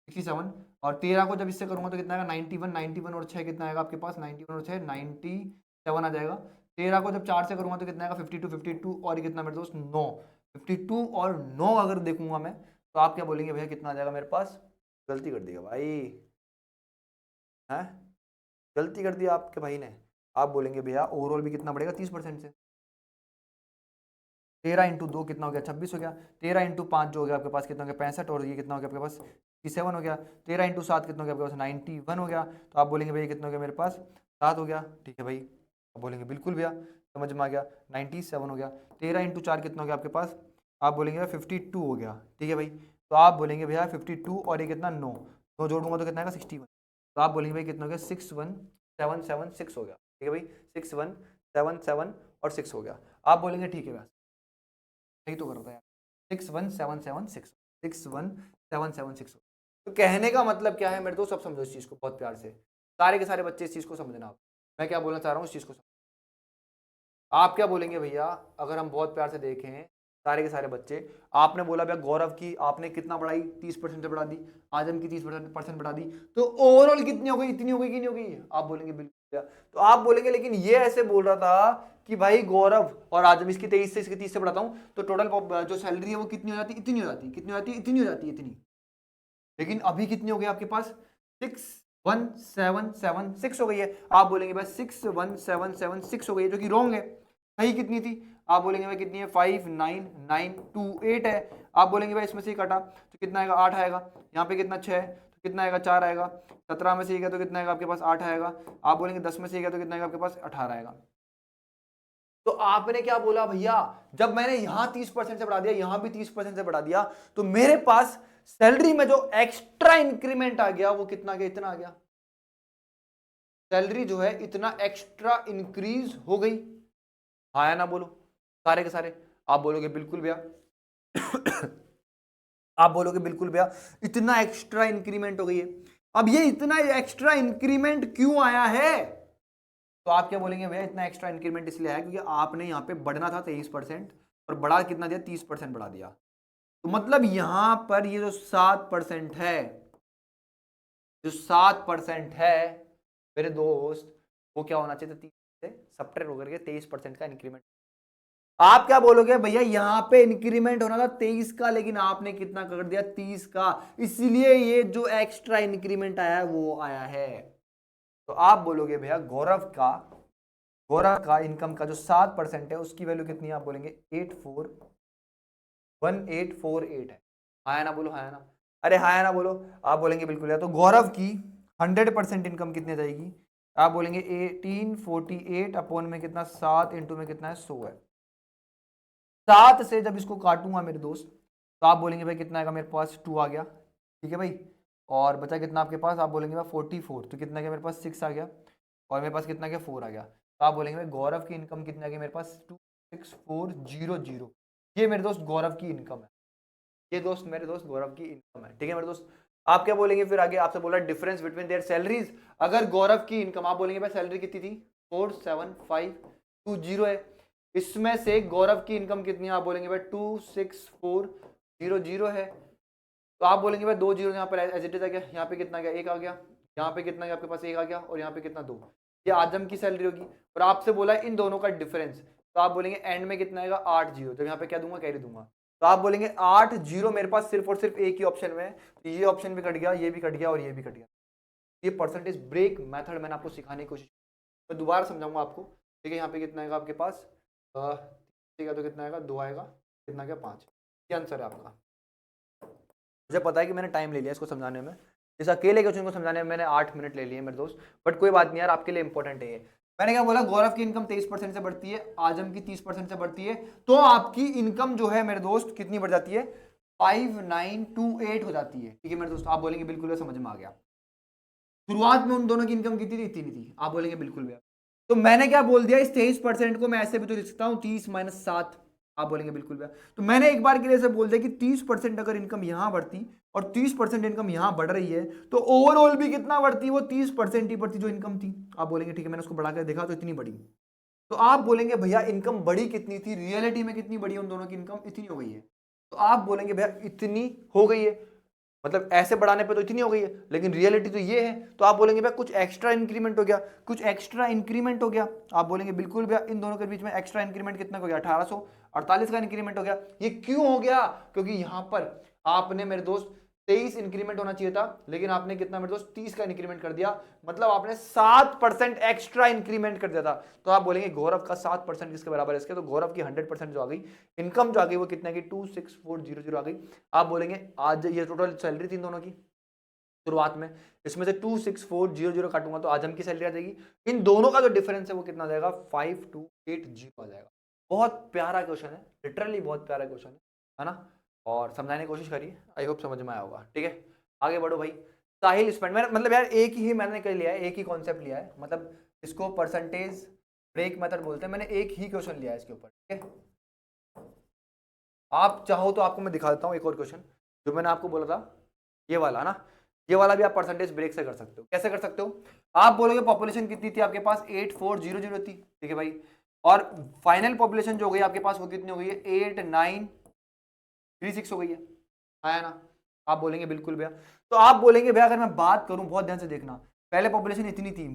67, और 13 को जब इससे करूंगा तो कितना आएगा, 91, 91 और 6 कितना आएगा आपके पास, 91 और 6 97 आ जाएगा। 13 को जब 4 से करूंगा तो कितना आएगा, 52, 52 और ये कितना मेरे दोस्त, 9, 52 और 9 अगर देखूंगा मैं, तो आप क्या बोलेंगे भैया कितना आ जाएगा मेरे पास, गलती कर दिया भाई, है गलती कर दिया आपके भाई ने। आप बोलेंगे भैया ओवरऑल भी कितना बढ़ेगा, 30% से, 13 × 2 कितना हो गया, 26 हो गया, 13 × 5 जो हो गया आपके पास कितना हो गया, 65, और ये कितना हो गया आपके पास, 67 हो गया, 13 × 7 कितना हो गया आपके पास, 91 हो गया। तो आप बोलेंगे भैया कितना हो गया मेरे पास, 7 हो गया, ठीक है भाई। आप बोलेंगे बिल्कुल भैया, समझ में आ गया, 97 हो गया। 13 × 4 कितना हो गया आपके पास, आप बोलेंगे भैया 52 हो गया, ठीक है भाई। तो आप बोलेंगे भैया 52 और ये कितना, 9, 9 जोड़ूंगा तो कितना आएगा, 61। तो आप बोलेंगे भाई कितना हो गया, 61776 हो गया, ठीक है भाई, 6177 और 6 हो गया। आप बोलेंगे ठीक है भैया, सही तो कर रहा है, 61776, 61776। तो कहने का मतलब क्या है मेरे दोस्त, सब समझो इस चीज को बहुत प्यार से, सारे के सारे बच्चे इस चीज को समझना। मैं क्या बोलना चाह रहा हूँ इस चीज को आप क्या बोलेंगे भैया, अगर हम बहुत प्यार से देखें, सारे के सारे बच्चे, आपने बोला भैया गौरव की आपने कितना बढ़ाई, 30% से बढ़ा दी, आजम की 30% बढ़ा दी, तो ओवरऑल कितनी हो गई, इतनी हो गई कि नहीं हो गई, आप बोलेंगे बिल्कुल भैया। तो आप बोलेंगे लेकिन ये ऐसे बोल रहा था कि भाई गौरव और आजम इसकी 23 से इसकी 30 से बढ़ाता हूं तो टोटल जो सैलरी है वो कितनी हो जाती, इतनी हो जाती, कितनी हो जाती, इतनी हो जाती, इतनी। लेकिन अभी कितनी हो गई आपके पास, 61776 हो गई है। आप बोलेंगे भाई 61776 हो गई है, जो कि रॉन्ग है। सही कितनी थी, आप बोलेंगे भाई कितनी है, 59928 है। आप बोलेंगे भाई इसमें से ही कटा तो कितना आएगा, 8 आएगा। यहाँ पे कितना, 6 है तो कितना आएगा, 4 आएगा। 17 में से ही गया तो कितना आएगा आपके पास, 8 आएगा। आप बोलेंगे 10 में से ही गया तो कितना आएगा आपके पास, 18 आएगा। तो आपने क्या बोला भैया, जब मैंने यहां 30% से बढ़ा दिया, यहां भी 30% से बढ़ा दिया, तो मेरे पास सैलरी में जो एक्स्ट्रा इंक्रीमेंट आ गया वो कितना गया, इतना आ गया। सैलरी जो है इतना एक्स्ट्रा इंक्रीज हो गई, हाँ या ना बोलो सारे के सारे। आप बोलोगे बिल्कुल भैया आप बोलोगे बिल्कुल भैया, इतना एक्स्ट्रा इंक्रीमेंट हो गई है। अब ये इतना एक्स्ट्रा इंक्रीमेंट क्यों आया है, तो आप क्या बोलेंगे भैया, इतना एक्स्ट्रा इंक्रीमेंट इसलिए आया क्योंकि आपने यहाँ पे बढ़ना था 23% और बढ़ा कितना दिया, 30% बढ़ा दिया। तो मतलब यहां पर ये जो 7% है, जो 7% है मेरे दोस्त, वो क्या होना चाहिए, 30 से सब्ट्रैक्ट होकर के 23% का इंक्रीमेंट। आप क्या बोलोगे भैया, यहां पे इंक्रीमेंट होना था 23 का, लेकिन आपने कितना कर दिया, 30 का, इसीलिए ये जो एक्स्ट्रा इंक्रीमेंट आया है वो आया है। तो आप बोलोगे भैया गौरव का इनकम का जो 7% है उसकी वैल्यू कितनी है, आप बोलेंगे 1848 है। हाँ या ना बोलो, हाँ या ना, अरे हाँ या ना बोलो। आप बोलेंगे बिल्कुल है। तो गौरव की 100% इनकम कितनी आ जाएगी, आप बोलेंगे 1848 अपॉन में कितना, 7 इंटू में कितना है, 100 है। 7 से जब इसको काटूंगा मेरे दोस्त, तो आप बोलेंगे भाई कितना आएगा मेरे पास 2 आ गया, ठीक है भाई। और बचा कितना आपके पास, आप बोलेंगे भाई 44, तो कितना आ गया मेरे पास 6 आ गया, और मेरे पास कितना आ गया 4 आ गया। तो आप बोलेंगे भाई गौरव की इनकम कितनी आ गई मेरे पास 26400, ये मेरे दोस्त गौरव की इनकम है, ये दोस्त मेरे दोस्त गौरव की इनकम है, ठीक है मेरे दोस्त। आप क्या बोलेंगे फिर आगे, आपसे बोला डिफरेंस बिटवीन देयर सैलरीज। अगर गौरव की इनकम, आप बोलेंगे भाई सैलरी कितनी थी 47520 है, इसमें से गौरव की इनकम कितनी है, आप बोलेंगे भाई 26400 है। तो आप बोलेंगे भाई 2 जीरो यहाँ पर एज इट इज आ गया, यहाँ पे कितना गया 1 आ गया, यहाँ पे कितना गया आपके पास 1 आ गया, और यहाँ पे कितना 2, ये आजम की सैलरी होगी। और आपसे बोला इन दोनों का डिफरेंस, तो आप बोलेंगे एंड में कितना आएगा 8 जीरो, तो यहाँ पे क्या दूंगा कैरी दूंगा। तो आप बोलेंगे 8 जीरो मेरे पास सिर्फ और सिर्फ एक ही ऑप्शन में है, तो ये ऑप्शन भी कट गया, ये भी कट गया, और ये भी कट गया। ये परसेंटेज ब्रेक मेथड मैंने आपको सिखाने की कोशिश, मैं दोबारा समझाऊंगा आपको, ठीक है। यहाँ पे कितना आएगा आपके पास, ठीक है, तो कितना आएगा 2 आएगा, कितना आएगा 5, ये आंसर है आपका। मुझे पता है कि मैंने टाइम ले लिया इसको समझाने में, इस अकेले क्वेश्चन को समझाने में मैंने 8 मिनट ले लिए मेरे दोस्त, बट कोई बात नहीं यार, आपके लिए इंपॉर्टेंट है ये। मैंने क्या बोला, गौरव की इनकम 23% से बढ़ती है, आजम की 30% से बढ़ती है, तो आपकी इनकम जो है मेरे दोस्त कितनी बढ़ जाती है 5928 हो जाती है, ठीक है मेरे दोस्त। आप बोलेंगे बिल्कुल समझ में आ गया। शुरुआत में उन दोनों की इनकम कितनी थी, इतनी थी, आप बोलेंगे बिल्कुल भी। तो मैंने क्या बोल दिया, इस 23% को मैं ऐसे भी तो लिख सकता हूँ 30 - 7, आप बोलेंगे बिल्कुल भी। तो मैंने एक बार के लिए ऐसे बोल दिया कि 30% अगर इनकम यहां बढ़ती और 30% इनकम यहां बढ़ रही है, तो ओवरऑल भी कितना बढ़ती, वो 30% ही बढ़ती जो इनकम थी। आप बोलेंगे ठीक है, मैंने उसको बढ़ा कर देखा तो इतनी बढ़ी। तो आप बोलेंगे भैया इनकम बढ़ी कितनी थी, रियलिटी में कितनी बढ़ी, उन दोनों की इनकम इतनी हो गई है। तो आप बोलेंगे भैया इतनी हो गई है, मतलब ऐसे बढ़ाने पे तो इतनी हो गई है, लेकिन रियलिटी तो ये है। तो आप बोलेंगे भैया कुछ एक्स्ट्रा इंक्रीमेंट हो गया, कुछ एक्स्ट्रा इंक्रीमेंट हो गया। आप बोलेंगे बिल्कुल भैया, इन दोनों के बीच में एक्स्ट्रा इंक्रीमेंट कितना हो गया 1848 का इंक्रीमेंट हो गया। ये क्यों हो गया, क्योंकि यहां पर आपने मेरे दोस्त 23 इंक्रीमेंट होना चाहिए था, लेकिन आपने कितना मेरे दोस्त 30 का इंक्रीमेंट कर दिया, मतलब आपने 7% एक्स्ट्रा इंक्रीमेंट कर दिया था। तो आप बोलेंगे गौरव का 7% किसके बराबर है इसके, तो गौरव की 100% जो आ गई इनकम जो आ गई वो कितना की 26400 आ गई। आप बोलेंगे आज ये टोटल सैलरी थी इन दोनों की शुरुआत में, इसमें से 26400 काटूंगा तो आजम की सैलरी आ जाएगी। इन दोनों का जो डिफरेंस है वो कितना आ जाएगा 5280 आ जाएगा। बहुत प्यारा क्वेश्चन है, लिटरली बहुत प्यारा क्वेश्चन है ना। और समझाने की कोशिश करिए, आई होप समझ में आया होगा, ठीक है। आगे बढ़ो भाई। साहिल स्पेंड, मैंने मतलब यार एक ही मैंने कर लिया है, एक ही कॉन्सेप्ट लिया है, मतलब इसको परसेंटेज ब्रेक मेथड बोलते हैं, मैंने एक ही क्वेश्चन लिया है इसके ऊपर, ठीक है। आप चाहो तो आपको मैं दिखा देता हूँ एक और क्वेश्चन जो मैंने आपको बोला था, ये वाला ना, ये वाला भी आप परसेंटेज ब्रेक से कर सकते हो। कैसे कर सकते हो, आप बोलोगे पॉपुलेशन कितनी थी आपके पास 8400 थी, ठीक है भाई, और फाइनल पॉपुलेशन जो हो गई आपके पास वो कितनी हो गई है 8936 हो गई है, आया ना। आप बोलेंगे बिल्कुल भैया। तो आप बोलेंगे भैया अगर मैं बात करूं, बहुत ध्यान से देखना, पहले पॉपुलेशन इतनी थी,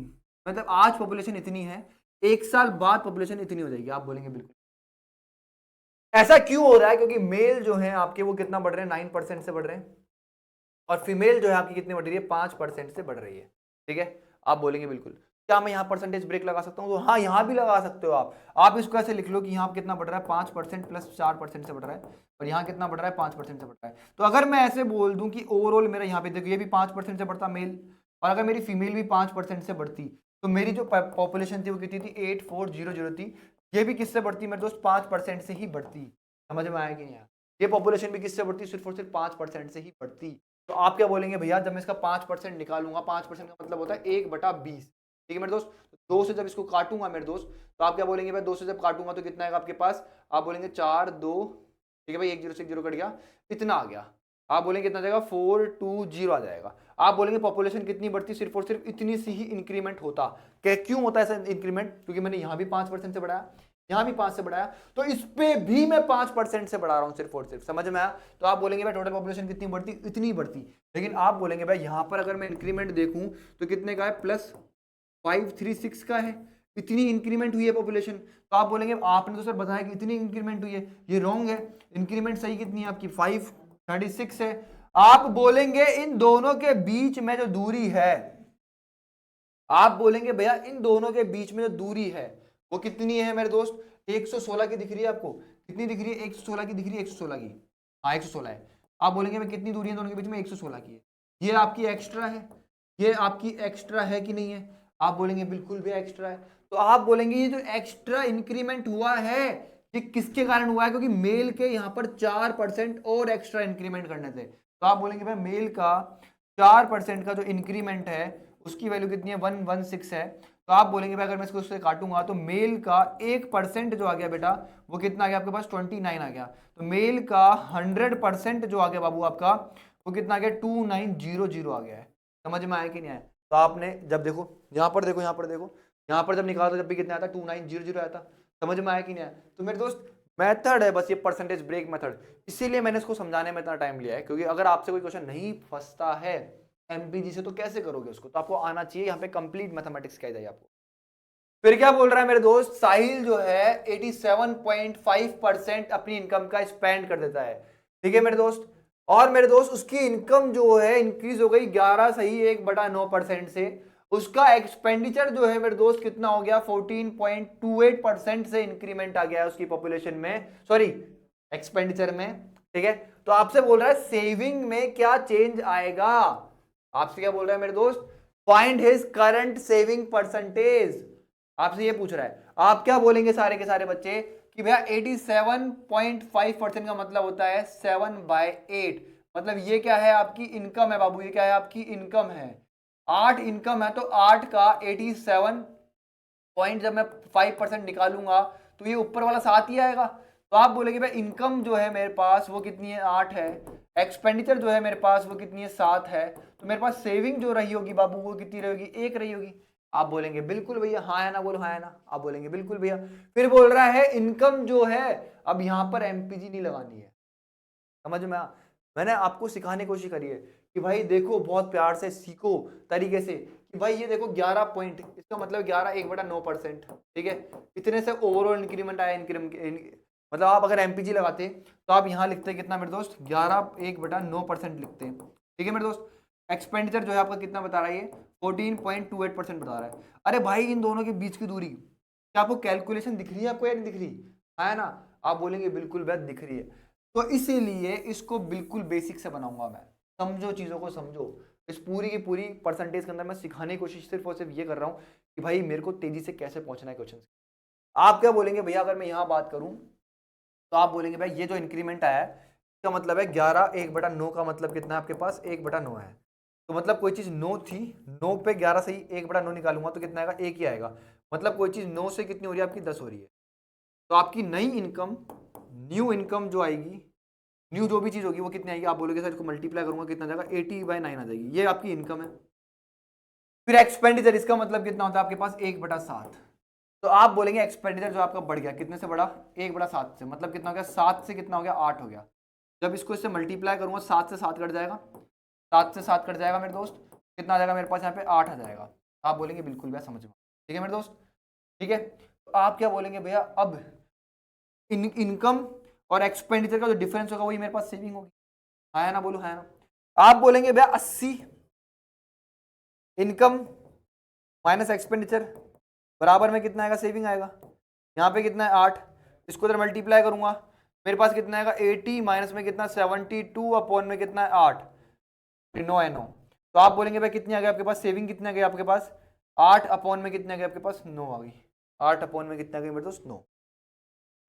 मतलब आज पॉपुलेशन इतनी है, एक साल बाद पॉपुलेशन इतनी हो जाएगी। आप बोलेंगे बिल्कुल। ऐसा क्यों हो रहा है, क्योंकि मेल जो है आपके वो कितना बढ़ रहे हैं 9% से बढ़ रहे हैं, और फीमेल जो है आपकी कितनी बढ़ रही है 5% से बढ़ रही है, ठीक है। आप बोलेंगे बिल्कुल। क्या मैं यहाँ परसेंटेज ब्रेक लगा सकता हूँ, तो हाँ यहाँ भी लगा सकते हो आप इसको ऐसे लिख लो कि यहाँ कितना बढ़ रहा है 5% प्लस 4% से बढ़ रहा है, और यहाँ कितना बढ़ रहा है 5% से बढ़ रहा है। तो अगर मैं ऐसे बोल दूं कि ओवरऑल मेरा यहाँ पे देखो ये भी 5% से बढ़ता मेल, और अगर मेरी फीमेल भी 5% से बढ़ती, तो मेरी जो पॉपुलेशन थी वो कितनी थी 8400 थी, ये भी किससे बढ़ती मेरे दोस्त 5% से ही बढ़ती। समझ में आया कि नहीं आया, ये पॉपुलेशन भी किससे बढ़ती सिर्फ और सिर्फ 5% से ही बढ़ती। तो आप क्या बोलेंगे भैया, जब मैं इसका 5% निकालूंगा, 5% का मतलब होता है 1/20, ठीक है मेरे दोस्त। तो 2 से जब इसको काटूंगा मेरे दोस्त, तो आप क्या बोलेंगे भाई 2 से जब काटूंगा तो कितना आएगा आपके पास, आप बोलेंगे 4 2, ठीक है भाई, 1 0 से 1 0 कट गया, इतना आ गया। आप बोलेंगे कितना जाएगा 420 आ जाएगा। आप बोलेंगे पॉपुलेशन कितनी बढ़ती, सिर्फ और सिर्फ इतनी सी ही इंक्रीमेंट होता। क्यों होता है ऐसा इंक्रीमेंट, क्योंकि मैंने यहाँ भी 5% से बढ़ाया, यहाँ भी 5 से बढ़ाया, तो इस पे भी मैं 5% से बढ़ा रहा हूं सिर्फ और सिर्फ। समझ में आया। तो आप बोलेंगे भाई टोटल पॉपुलेशन कितनी बढ़ती, इतनी बढ़ती, लेकिन आप बोलेंगे भाई यहां पर अगर मैं इंक्रीमेंट देखूं तो कितने का है +536 का है, इतनी इंक्रीमेंट हुई है पॉपुलेशन। तो आप बोलेंगे आपने तो सर बताया कि इतनी इंक्रीमेंट हुई है, ये रॉन्ग है, इंक्रीमेंट सही कितनी है आपकी 536 है। आप बोलेंगे इन दोनों के बीच में जो दूरी है, आप बोलेंगे भैया इन दोनों के बीच में जो दूरी है वो कितनी है मेरे दोस्त 116 की दिख रही है आपको, कितनी दिख रही है 116 की दिख रही है, 116 की, हाँ 116 है। आप बोलेंगे भाई कितनी दूरी है दोनों के बीच में 116 की है, ये आपकी एक्स्ट्रा है, ये आपकी एक्स्ट्रा है कि नहीं है। आप बोलेंगे बिल्कुल भी एक्स्ट्रा है। तो आप बोलेंगे ये जो एक्स्ट्रा इंक्रीमेंट हुआ है ये किसके कारण हुआ है? क्योंकि मेल के यहाँ पर 4% और एक्स्ट्रा इंक्रीमेंट करने थे। तो आप बोलेंगे भाई मेल का 4% का जो इंक्रीमेंट है उसकी वैल्यू कितनी है? 116 है। तो आप बोलेंगे भाई अगर मैं इसको उससे काटूंगा तो मेल का 1% जो आ गया बेटा वो कितना आ गया आपके पास? 29 आ गया। तो मेल का 100% जो आ गया बाबू आपका वो कितना आ गया? 2900 आ गया है। समझ में आया कि नहीं आया? तो आपने जब देखो यहाँ पर देखो, यहाँ पर देखो, यहाँ पर जब निकाला तो जब भी कितना आता? 2900 आया था। समझ में आया कि नहीं आया? तो मेरे दोस्त मेथड है बस ये परसेंटेज ब्रेक मेथड, इसीलिए मैंने इसको समझाने में इतना टाइम लिया है, क्योंकि अगर आपसे कोई क्वेश्चन नहीं फंसता है एमपीजी से तो कैसे करोगे उसको? तो आपको आना चाहिए यहाँ पे कंप्लीट मैथमेटिक्स क्या जाए आपको। फिर क्या बोल रहा है मेरे दोस्त? साहिल जो है 87.5% अपनी इनकम का स्पेंड कर देता है। ठीक है मेरे दोस्त, और मेरे दोस्त उसकी इनकम जो है इंक्रीज हो गई 11.1/9% से। उसका एक्सपेंडिचर जो है मेरे दोस्त कितना हो गया? 14.28% से इंक्रीमेंट आ गया है उसकी पॉपुलेशन में, सॉरी एक्सपेंडिचर में। ठीक है, तो आपसे बोल रहा है सेविंग में क्या चेंज आएगा? आपसे क्या बोल रहा है मेरे दोस्त? Find his current saving percentage. आपसे ये पूछ रहा है। आप क्या बोलेंगे सारे के सारे बच्चे कि भैया 87.5% का मतलब होता है 7/8। मतलब ये क्या है? आपकी इनकम है बाबू। ये क्या है? आपकी इनकम है। 8 इनकम है तो 8 का 87 पॉइंट जब मैं 5% निकालूंगा तो ये ऊपर वाला 7 ही आएगा। तो आप बोलेंगे भाई इनकम जो है मेरे पास वो कितनी है? 8 है। एक्सपेंडिचर जो है मेरे पास वो कितनी है? 7 है। तो मेरे पास सेविंग जो रही होगी बाबू वो कितनी रहेगी? 1 रही होगी। आप बोलेंगे बिल्कुल भैया, हाँ है ना? बोलो हाँ है ना? आप बोलेंगे बिल्कुल भैया। फिर बोल रहा है इनकम जो है अब यहां पर एमपीजी नहीं लगानी है। समझ में मैंने आपको सिखाने की कोशिश करी है कि भाई देखो बहुत प्यार से सीखो तरीके से कि भाई ये देखो 11 पॉइंट, इसका मतलब 11 1/9%। ठीक है, इतने से ओवरऑल इंक्रीमेंट आया। मतलब आप अगर एमपीजी लगाते तो आप यहाँ लिखते कितना मेरे दोस्त? 11 1/9% लिखते हैं। ठीक है मेरे दोस्त, एक्सपेंडिचर जो है आपका कितना बता रहा है? ये 14.28% बता रहा है। अरे भाई इन दोनों के बीच की दूरी क्या आपको कैलकुलेशन दिख रही है आपको या नहीं दिख रही है ना? आप बोलेंगे बिल्कुल बेहद दिख रही है। तो इसीलिए इसको बिल्कुल बेसिक से बनाऊंगा मैं। समझो, चीजों को समझो। इस पूरी की पूरी परसेंटेज के अंदर मैं सिखाने की कोशिश सिर्फ और सिर्फ ये कर रहा हूँ कि भाई मेरे को तेजी से कैसे पहुंचना है क्वेश्चन। आप क्या बोलेंगे भैया अगर मैं यहाँ बात करूं तो आप बोलेंगे भाई ये जो इंक्रीमेंट आया है इसका मतलब है 11 1/9 का मतलब कितना है आपके पास? 1/9 है। तो मतलब कोई चीज 9 थी, 9 पे 11 से ही 1/9 निकालूंगा तो कितना आएगा? 1 ही आएगा। मतलब कोई चीज 9 से कितनी हो रही है आपकी? 10 हो रही है। तो आपकी नई इनकम, न्यू इनकम जो आएगी, न्यू जो भी चीज होगी वो कितनी आएगी? आप बोलोगे सर इसको मल्टीप्लाई करूंगा कितना जाएगा? 80/9 आ जाएगी। ये आपकी इनकम है। फिर एक्सपेंडिचर, इसका मतलब कितना होता है आपके पास? 1/7। तो आप बोलेंगे एक्सपेंडिचर जो आपका बढ़ गया कितने से बढ़ा? 1/7 से। मतलब कितना हो गया? 7 से कितना हो गया? 8 हो गया। जब इसको इससे मल्टीप्लाई करूंगा 7 से 7 कट जाएगा, 7 से 7 कट जाएगा मेरे दोस्त, कितना आ जाएगा मेरे पास? यहाँ पे 8 आ जाएगा। आप बोलेंगे बिल्कुल भैया समझ में। ठीक है मेरे दोस्त, ठीक है। तो आप क्या बोलेंगे भैया? अब इनकम और एक्सपेंडिचर का जो डिफरेंस होगा वही मेरे पास सेविंग होगी। है ना? बोलो है ना? आप बोलेंगे भैया 80 इनकम माइनस एक्सपेंडिचर बराबर में कितना आएगा? सेविंग आएगा। यहाँ पे कितना है? 8। इसको इधर मल्टीप्लाई करूंगा मेरे पास कितना आएगा? 80 माइनस में कितना? 72 अपॉन में कितना है? 8। 9 है 9। तो आप बोलेंगे भाई कितनी आ गई आपके पास? सेविंग कितनी आ गई आपके पास? 8 अपॉन में कितनी आ गई आपके पास? 9 आ गई। 8 अपॉन में कितनी आ गई मेरे दोस्त? 9।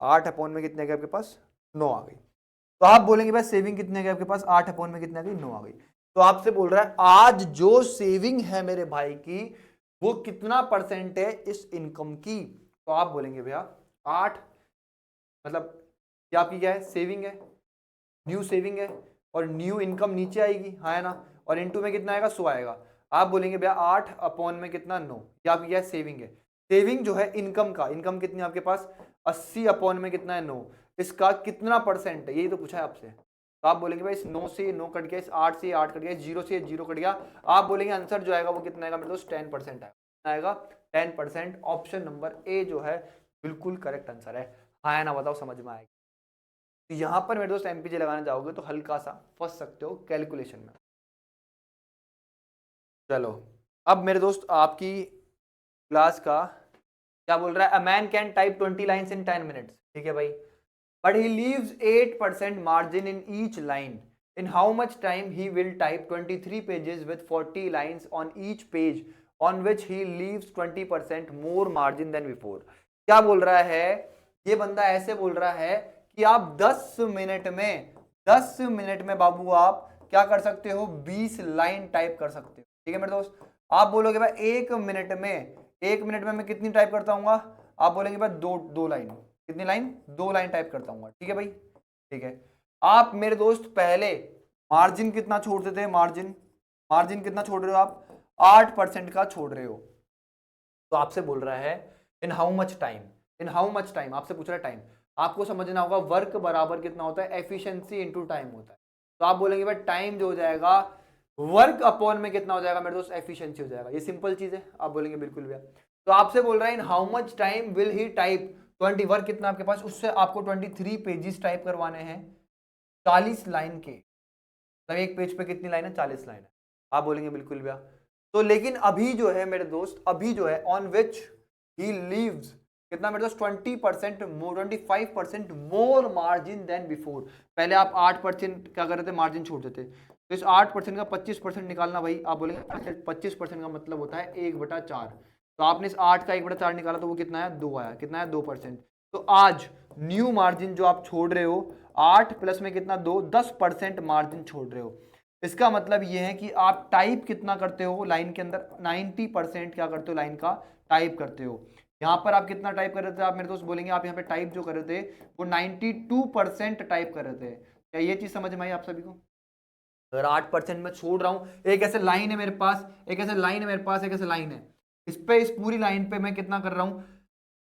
8 अपॉन में कितनी आ गई आपके पास? 9 आ गई। तो आप बोलेंगे भाई सेविंग कितनी आ गई आपके पास? 8 अपॉन में कितनी आ गई? 9 आ गई। तो आपसे बोल रहा है आज जो सेविंग है मेरे भाई की वो कितना परसेंट है इस इनकम की? तो आप बोलेंगे भैया 8, मतलब ये आपकी क्या है? सेविंग है, न्यू सेविंग है, और न्यू इनकम नीचे आएगी, हाँ है ना? और इनटू में कितना आएगा? 100 आएगा। आप बोलेंगे भैया 8 अपॉन में कितना? 9। ये आपकी क्या है? सेविंग है। सेविंग जो है इनकम का, इनकम कितनी है आपके पास? 80 अपॉन में कितना है? 9। इसका कितना परसेंट है? यही तो पूछा है आपसे। तो आप बोलेंगे भाई इस 9 से 9 कट गया, इस 8 से 8 कट गया, 0 से 0 कट गया। आप बोलेंगे आंसर जो आएगा वो कितना आएगा मेरे दोस्त? 10% आएगा। 10%। ऑप्शन नंबर ए जो है बिल्कुल करेक्ट आंसर है। हाँ है ना? बताओ समझ में आएगा? तो यहां पर मेरे दोस्त एमपीजे लगाने जाओगे तो हल्का सा फंस सकते हो कैलकुलेशन में। चलो अब मेरे दोस्त आपकी क्लास का क्या बोल रहा है? A man can type 20 lines in 10 minutes. ठीक है भाई, but he leaves 8% margin in each line. In how much time he will type 23 pages with 40 lines on each page on which he leaves 20% more margin than before. क्या बोल रहा है ये बंदा ऐसे बोल रहा है कि आप 10 मिनट में बाबू आप क्या कर सकते हो, 20 लाइन टाइप कर सकते हो। ठीक है मेरे दोस्त, आप बोलोगे भाई एक मिनट में मैं कितनी टाइप करता हूँ, आप बोलेंगे भाई दो लाइन। कितनी लाइन? 2 लाइन टाइप करता हूँ। ठीक है भाई, ठीक है। आप मेरे दोस्त पहले मार्जिन कितना छोड़ते थे, मार्जिन कितना छोड़ रहे हो आप? 8% का छोड़ रहे हो। तो आपसे बोल रहा है इन हाउ मच टाइम, आपसे पूछ रहा है टाइम। आपको समझना होगा वर्क बराबर कितना होता है, एफिशिएंसी इनटू टाइम होता है। तो आप बोलेंगे भाई टाइम जो हो जाएगा वर्क अपॉन में कितना हो जाएगा मेरे दोस्त, एफिशिएंसी हो जाएगा। ये सिंपल चीज है, आप बोलेंगे बिल्कुल भैया। तो आपसे बोल रहा है इन how much time will he type 20, work कितना आपके पास, उससे आपको 23 पेजेस टाइप करवाने हैं 40 लाइन के। मतलब एक पेज पे कितनी लाइन है, 40 लाइन है। आप बोलेंगे बिल्कुल भैया। तो लेकिन अभी जो है मेरे दोस्त, अभी जो है ऑन विच ही लीव्स कितना मेरे दोस्त, 20% मोर, 25% मोर मार्जिन देन बिफोर। पहले आप 8% क्या कर रहे थे, मार्जिन छोड़ देते। तो इस 8% का 25% निकालना भाई, आप बोलेंगे 25% का मतलब होता है 1/4। तो आपने इस 8 का 1/4 निकाला तो वो कितना है, 2 आया। कितना है, 2%। तो आज न्यू मार्जिन जो आप छोड़ रहे हो, 8 प्लस में कितना, 2, 10% मार्जिन छोड़ रहे हो। इसका मतलब ये है कि आप टाइप कितना करते हो लाइन के अंदर, 90% क्या करते हो, लाइन का टाइप करते हो। यहां पर आप कितना टाइप कर रहे थे, आप मेरे दोस्त बोलेंगे आप यहाँ पे टाइप जो कर रहे थे वो 92% टाइप कर रहे थे। क्या ये चीज समझ में आई आप सभी को? अगर 8% में छोड़ रहा हूं, एक ऐसे लाइन है मेरे पास, एक ऐसे लाइन है मेरे पास, एक ऐसे लाइन है, इस पूरी लाइन पे मैं कितना कर रहा हूं,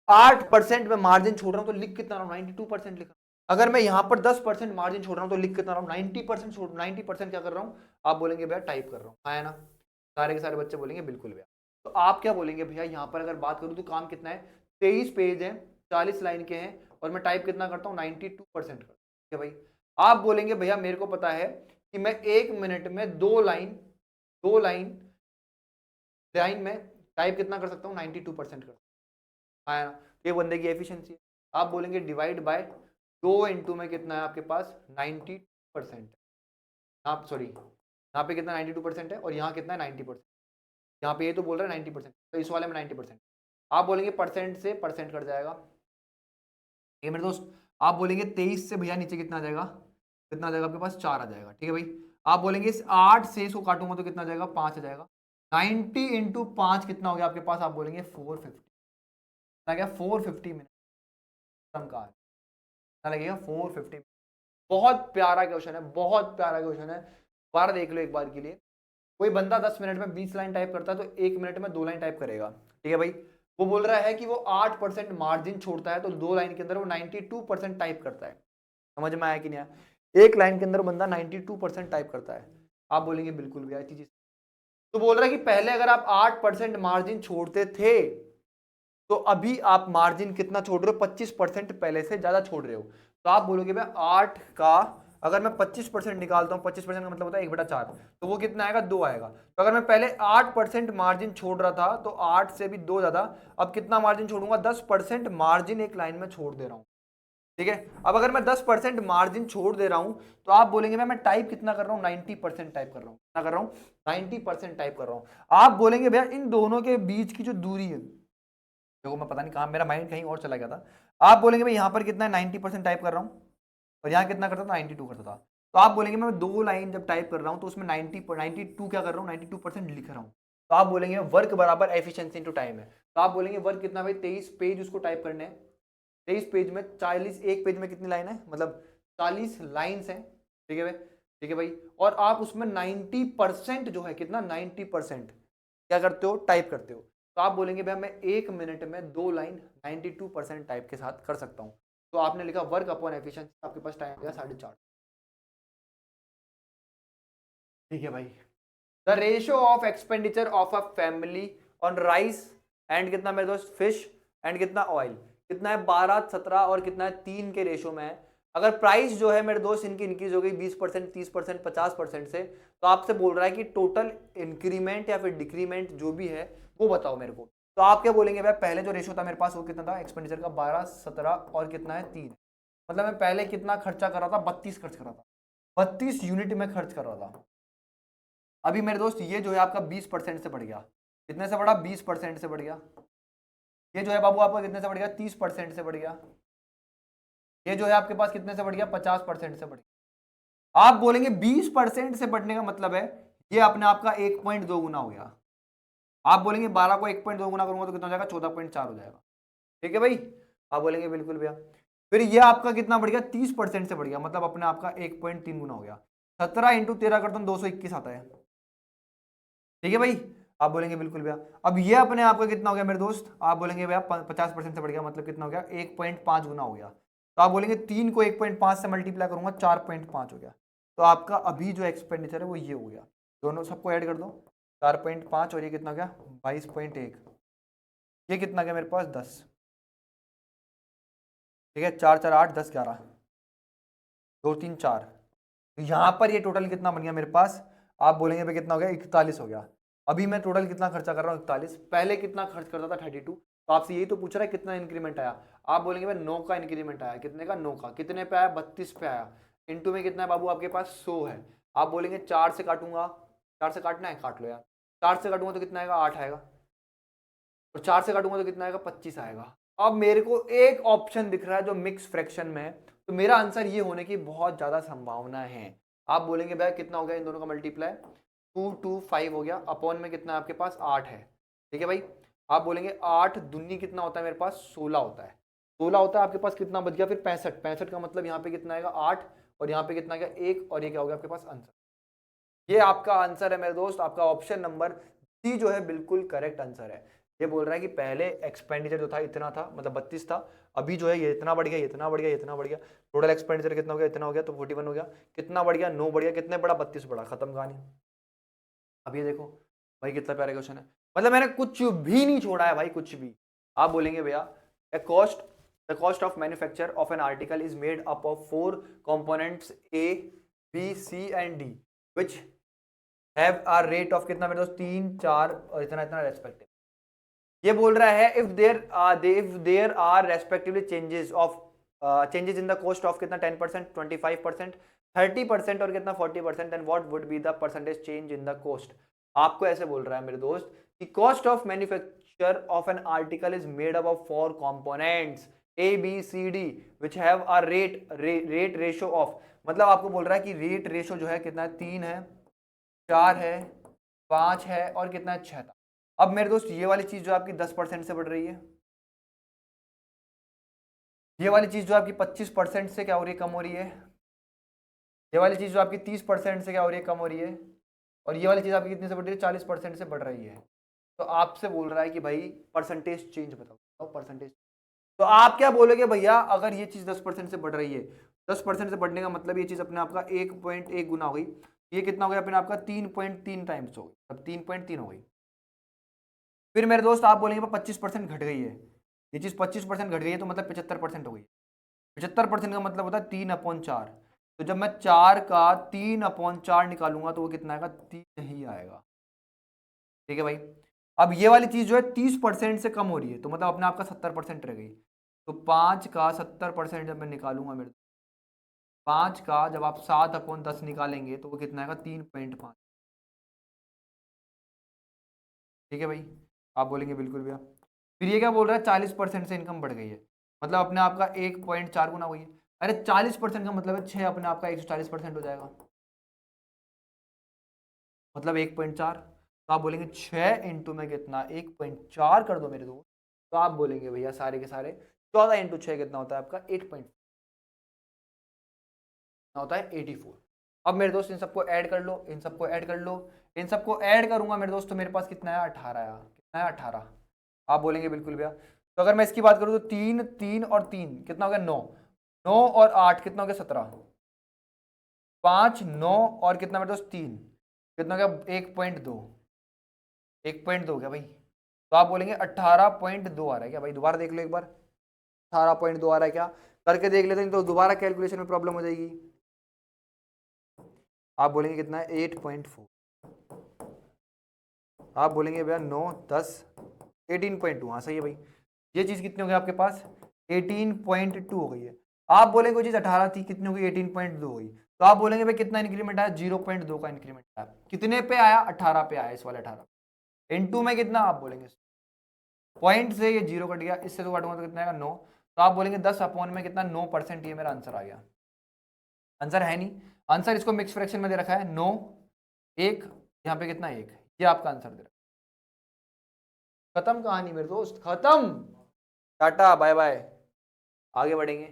8% में मार्जिन छोड़ रहा हूं, तो लिख कितना रहा हूं, 92% लिख रहा हूं। अगर मैं यहां पर 10% मार्जिन छोड़ रहा हूं तो लिख कितना रहा हूं, 90% छोड़, 90% क्या कर रहा हूं, आप बोलेंगे भैया टाइप कर रहा हूं, है ना? सारे के सारे बच्चे बोलेंगे बिल्कुल भैया। तो आप क्या बोलेंगे भैया, यहां पर अगर बात करूं तो काम कितना है, 23 पेज है, 40 लाइन के हैं, और मैं टाइप कितना करता हूं, 92% करता हूं भाई। आप बोलेंगे भैया मेरे को पता है कि मैं 1 मिनट में दो लाइन में टाइप कितना कर सकता हूँ, 92% कर सकता हूँ, है ना? ये बंदे की एफिशिएंसी है। आप बोलेंगे डिवाइड बाय 2 इंटू में कितना है आपके पास, 92%। आप सॉरी, यहाँ पे कितना 92% है और यहाँ कितना है 90%। यहाँ पे ये तो बोल रहा है 90%, तो इस वाले में 90%। आप बोलेंगे परसेंट से परसेंट कट जाएगा। ठीक है मेरे दोस्त, आप बोलेंगे 23 से भैया नीचे कितना आ जाएगा, कितना आ जाएगा आपके पास, 4 आ जाएगा। ठीक है भाई, आप बोलेंगे इस 8 से इसको काटूंगा तो कितना आ जाएगा, 5 आ जाएगा। 90 इंटू 5 कितना हो गया आपके पास, आप बोलेंगे 450। कितना गया, 450 मिनट का, कितना लगेगा, 450। बहुत प्यारा क्वेश्चन है, बहुत प्यारा क्वेश्चन है। दोबारा देख लो एक बार के लिए। कोई बंदा 10 मिनट में 20 लाइन टाइप करता है तो 1 मिनट में 2 लाइन टाइप करेगा। ठीक है भाई, वो बोल रहा है कि वो 8% मार्जिन छोड़ता है तो 2 लाइन के अंदर वो 92% टाइप करता है। समझ में आया कि नहीं आया? एक लाइन के अंदर बंदा 92% टाइप करता है। आप बोलेंगे बिल्कुल भी अच्छी चीज। तो बोल रहा है कि पहले अगर आप 8% मार्जिन छोड़ते थे तो अभी आप मार्जिन कितना छोड़ रहे हो, 25% पहले से ज्यादा छोड़ रहे हो। तो आप बोलोगे भाई 8 का अगर मैं 25% निकालता हूं, 25% का मतलब होता है 1/4, तो वो कितना आएगा, 2 आएगा। तो अगर मैं पहले 8% मार्जिन छोड़ रहा था तो 8 से भी 2 ज्यादा, अब कितना मार्जिन छोड़ूंगा, 10% मार्जिन एक लाइन में छोड़ दे रहा हूं। ठीक है, अब अगर मैं 10% मार्जिन छोड़ दे रहा हूं तो आप बोलेंगे मैं टाइप कितना कर रहा हूं, 90% टाइप कर रहा हूं। कितना कर रहा हूं, 90% टाइप कर रहा हूं। आप बोलेंगे भैया इन दोनों के बीच की जो दूरी है, देखो मैं पता नहीं कहाँ मेरा माइंड कहीं और चला गया था। आप बोलेंगे भाई यहाँ पर कितना है, 90% टाइप कर रहा हूँ, और यहाँ कितना करता था, 92 करता था। तो आप बोलेंगे मैं 2 लाइन जब टाइप कर रहा हूँ तो उसमें 92 क्या कर रहा हूँ, 92% लिख रहा हूँ। तो आप बोलेंगे वर्क बराबर एफिशिएंसी इनटू टाइम है। तो आप बोलेंगे वर्क कितना भाई, 23 पेज उसको टाइप करने हैं। 23 पेज में 40, एक पेज में कितनी लाइन है, मतलब 40 लाइन्स हैं। ठीक है भाई, ठीक है भाई, और आप उसमें 90% जो है कितना, 90% क्या करते हो, टाइप करते हो। तो आप बोलेंगे भाई मैं 1 मिनट में 2 लाइन 92% टाइप के साथ कर सकता हूं। तो आपने लिखा वर्क अपॉन एफिशिएंसी, आपके पास टाइम गया 4.5। ठीक है भाई, the ratio of expenditure of a family on rice and कितना मेरे दोस्त, फिश एंड कितना ऑयल, कितना है 12, 17 और कितना है 3 के रेशियो में है। अगर प्राइस जो है मेरे दोस्त इनकी इंक्रीज हो गई 20%, 30%, 50% से, तो आपसे बोल रहा है कि टोटल इंक्रीमेंट या फिर डिक्रीमेंट जो भी है वो बताओ मेरे को। तो आप क्या बोलेंगे भाई, पहले जो रेशियो था मेरे पास वो कितना था एक्सपेंडिचर का, 12, 17 और कितना है 3। मतलब मैं पहले कितना खर्चा कर रहा था, 32 खर्च कर रहा था, 32 यूनिट में खर्च कर रहा था। अभी मेरे दोस्त ये जो है आपका 20% से बढ़ गया, कितने से बढ़ा, 20% से बढ़ गया। ये जो है बाबू आपका कितने से बढ़ गया, 30% से बढ़ गया। ये जो है आपके पास कितने से बढ़ गया, 50% से बढ़ गया। आप बोलेंगे 20% से बढ़ने का मतलब है ये अपने आपका 1.2 गुना हो गया। आप बोलेंगे 12 को 1.2 गुना करूंगा तो कितना हो जाएगा, 14.4 हो जाएगा। ठीक है भाई, आप बोलेंगे बिल्कुल भैया। फिर ये आपका कितना बढ़ गया, 30% से बढ़ गया, मतलब अपने आपका 1.3 गुना हो गया। 17 इंटू 13 करता हूं 221 आता है। ठीक है भाई, आप बोलेंगे बिल्कुल भैया। अब ये अपने आप का कितना हो गया मेरे दोस्त, आप बोलेंगे भैया 50% से बढ़ गया, मतलब कितना हो गया, 1.5 गुना हो गया। तो आप बोलेंगे 3 को 1.5 से मल्टीप्लाई करूंगा 4.5 हो गया। तो आपका अभी जो एक्सपेंडिचर है वो ये हो गया। दोनों सबको ऐड कर दो, 4.5 और ये कितना हो गया 22.1। ये कितना गया मेरे पास 10। ठीक है, 4 4 8 10 11 2 3 4। तो यहाँ पर ये टोटल कितना बन गया मेरे पास, आप बोलेंगे भाई कितना हो गया, 41 हो गया। अभी मैं टोटल कितना खर्चा कर रहा हूँ 41, पहले कितना खर्च करता था 32। तो आपसे यही तो पूछ रहा है कितना इंक्रीमेंट आया। आप बोलेंगे भाई 9 का इंक्रीमेंट आया, कितने का, 9 का। कितने पे आया, 32 पे आया। इंटू में कितना है बाबू आपके पास, 100 है। आप बोलेंगे 4 से काटूंगा, 4 से काटना है, काट लो यार। 4 से काटूंगा तो कितना आएगा, 8 आएगा। और 4 से काटूंगा तो कितना आएगा, 25 आएगा। अब मेरे को एक ऑप्शन दिख रहा है जो मिक्स फ्रैक्शन में है, तो मेरा आंसर ये होने की बहुत ज्यादा संभावना है। आप बोलेंगे भाई कितना हो गया इन दोनों का मल्टीप्लाई, 225 हो गया, अपॉन में कितना है आपके पास, 8 है। ठीक है भाई, आप बोलेंगे 8 दूनी कितना होता है मेरे पास, 16 होता है। 16 होता है, आपके पास कितना बच गया फिर 65। 65 का मतलब यहाँ पे कितना आएगा 8, और यहाँ पे कितना गया 1, और ये क्या हो गया आपके पास आंसर। ये आपका आंसर है मेरे दोस्त, आपका ऑप्शन नंबर सी जो है बिल्कुल करेक्ट आंसर है। ये बोल रहा है कि पहले एक्सपेंडिचर जो था इतना था, मतलब 32 था, अभी जो है ये इतना बढ़ गया, इतना बढ़ गया, इतना बढ़ गया। टोटल एक्सपेंडिचर कितना हो गया, इतना हो गया, तो 41 हो गया। कितना बढ़ गया, 9 बढ़ गया, कितने बढ़ा, 32 बढ़ा, खत्म कहानी। अब ये देखो भाई कितना प्यारा क्वेश्चन है, मतलब मैंने कुछ भी नहीं छोड़ा है भाई, कुछ भी। आप बोलेंगे भैया the cost of manufacture of an article is made up of 4 components A B C and D which have a rate of कितना मेरे दोस्त, 3 4 और इतना इतना रेस्पेक्टिव। ये बोल रहा है if there are respectively changes in the cost of कितना 10%, 25%, 30% और कितना 40%, and what would be the percentage change in the cost. आपको ऐसे बोल रहा है मेरे दोस्त कि cost of manufacture of an article is made up of 4 components A B C D which have a rate ratio of, मतलब आपको बोल रहा है कि रेट रेशो जो है कितना है, 3 है, 4 है, 5 है और कितना है, 6 था। अब मेरे दोस्त ये वाली चीज जो आपकी 10% से बढ़ रही है, ये वाली चीज जो आपकी 25% से क्या हो रही है, कम हो रही है, ये वाली चीज जो आपकी 30% से क्या हो रही है, कम हो रही है, और ये वाली चीज आपकी कितने से बढ़ रही है, 40% से बढ़ रही है। तो आपसे बोल रहा है कि भाई परसेंटेज चेंज बताओ, परसेंटेज। तो आप क्या बोलोगे भैया, अगर ये चीज 10% से बढ़ रही है, 10% से बढ़ने का मतलब ये चीज अपने आपका 1.1 गुना हो गई, ये कितना हो गया अपने आपका 3.3 टाइम्स हो गई, अब 3.3 हो गई। फिर मेरे दोस्त आप बोलेंगे 25% घट गई है, ये चीज 25% घट गई है तो मतलब 75% हो गई। 75% का मतलब होता है 3/4। तो जब मैं 4 का 3/4 निकालूंगा तो वो कितना आएगा, 3 ही आएगा। ठीक है भाई, अब ये वाली चीज जो है 30% से कम हो रही है, तो मतलब अपने आपका 70% रह गई। तो 5 का 70% जब मैं निकालूंगा मेरे, 5 का जब आप 7/10 निकालेंगे तो वो कितना आएगा, 3.5। ठीक है भाई, आप बोलेंगे बिल्कुल भैया। फिर ये क्या बोल रहा है, 40% से इनकम बढ़ गई है, मतलब अपने आपका 1.4 गुना हुई है। अरे 40% का मतलब है 6 अपने आपका 140% हो जाएगा, मतलब 1.4। तो आप बोलेंगे 6 इंटू में कितना, 1.4 कर दो मेरे दोस्त। तो आप बोलेंगे भैया सारे के सारे 14 इंटू 6 कितना होता है आपका, 8 होता है 84। अब मेरे दोस्त इन सबको ऐड कर लो, इन सबको ऐड कर लो, इन सबको ऐड करूंगा मेरे दोस्त, तो मेरे पास कितना है, 18 है। कितना है, 18। आप बोलेंगे बिल्कुल भैया। तो अगर मैं इसकी बात करूं तो 3 3 और 3 कितना हो गया, 9, 9 और 8 कितना हो गया, 17, 5 9 और कितना मेरे दोस्त 3 कितना हो गया, 1.2, 1.2 क्या भाई। तो आप बोलेंगे 18.2 आ रहा है क्या भाई, दोबारा देख लो एक बार, 18.2 आ रहा है क्या, करके देख लेते हैं, तो दोबारा कैलकुलेशन में प्रॉब्लम हो जाएगी। आप बोलेंगे कितना है, 8.4। आप बोलेंगे भैया 9 10 18.2, हाँ सही है भाई। ये चीज कितनी हो गई आपके पास, 18.2 हो गई है। आप बोलेंगे वो चीज 18 थी, कितनी हो गई, 18.2 हो गई। तो आप बोलेंगे भाई कितना इंक्रीमेंट आया, 0.2 का इंक्रीमेंट आया। कितने पे आया, 18 पे आया, इस वाले 18 इनटू में कितना, आप बोलेंगे पॉइंट से ये 0 कट गया, इससे तो काटूंगा तो कितना आएगा, 9। तो आप बोलेंगे 10 अपॉन में कितना 9%, ये मेरा आंसर आ गया। आंसर है नहीं, आंसर इसको मिक्स फ्रैक्शन में दे रखा है 9 1, यहाँ पे कितना 1, ये आपका आंसर दे रखा है। खत्म कहानी मेरे दोस्त, खत्म, टाटा बाय बाय, आगे बढ़ेंगे।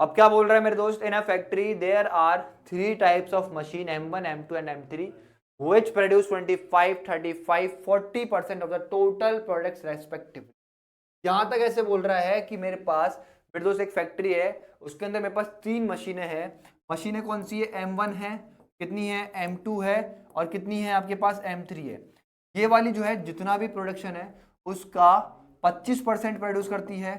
अब क्या बोल रहा है मेरे दोस्त, in a factory there are 3 types of machine M1 M2 and M3 which produce 25 35 40% of the total products respectively। यहां तक ऐसे बोल रहा है कि मेरे पास मेरे दोस्त एक फैक्ट्री है, उसके अंदर मेरे पास 3 मशीनें हैं। मशीनें कौन सी है, M1 है, कितनी है M2 है, और कितनी है आपके पास M3 है। ये वाली जो है जितना भी प्रोडक्शन है उसका 25% प्रोड्यूस करती है।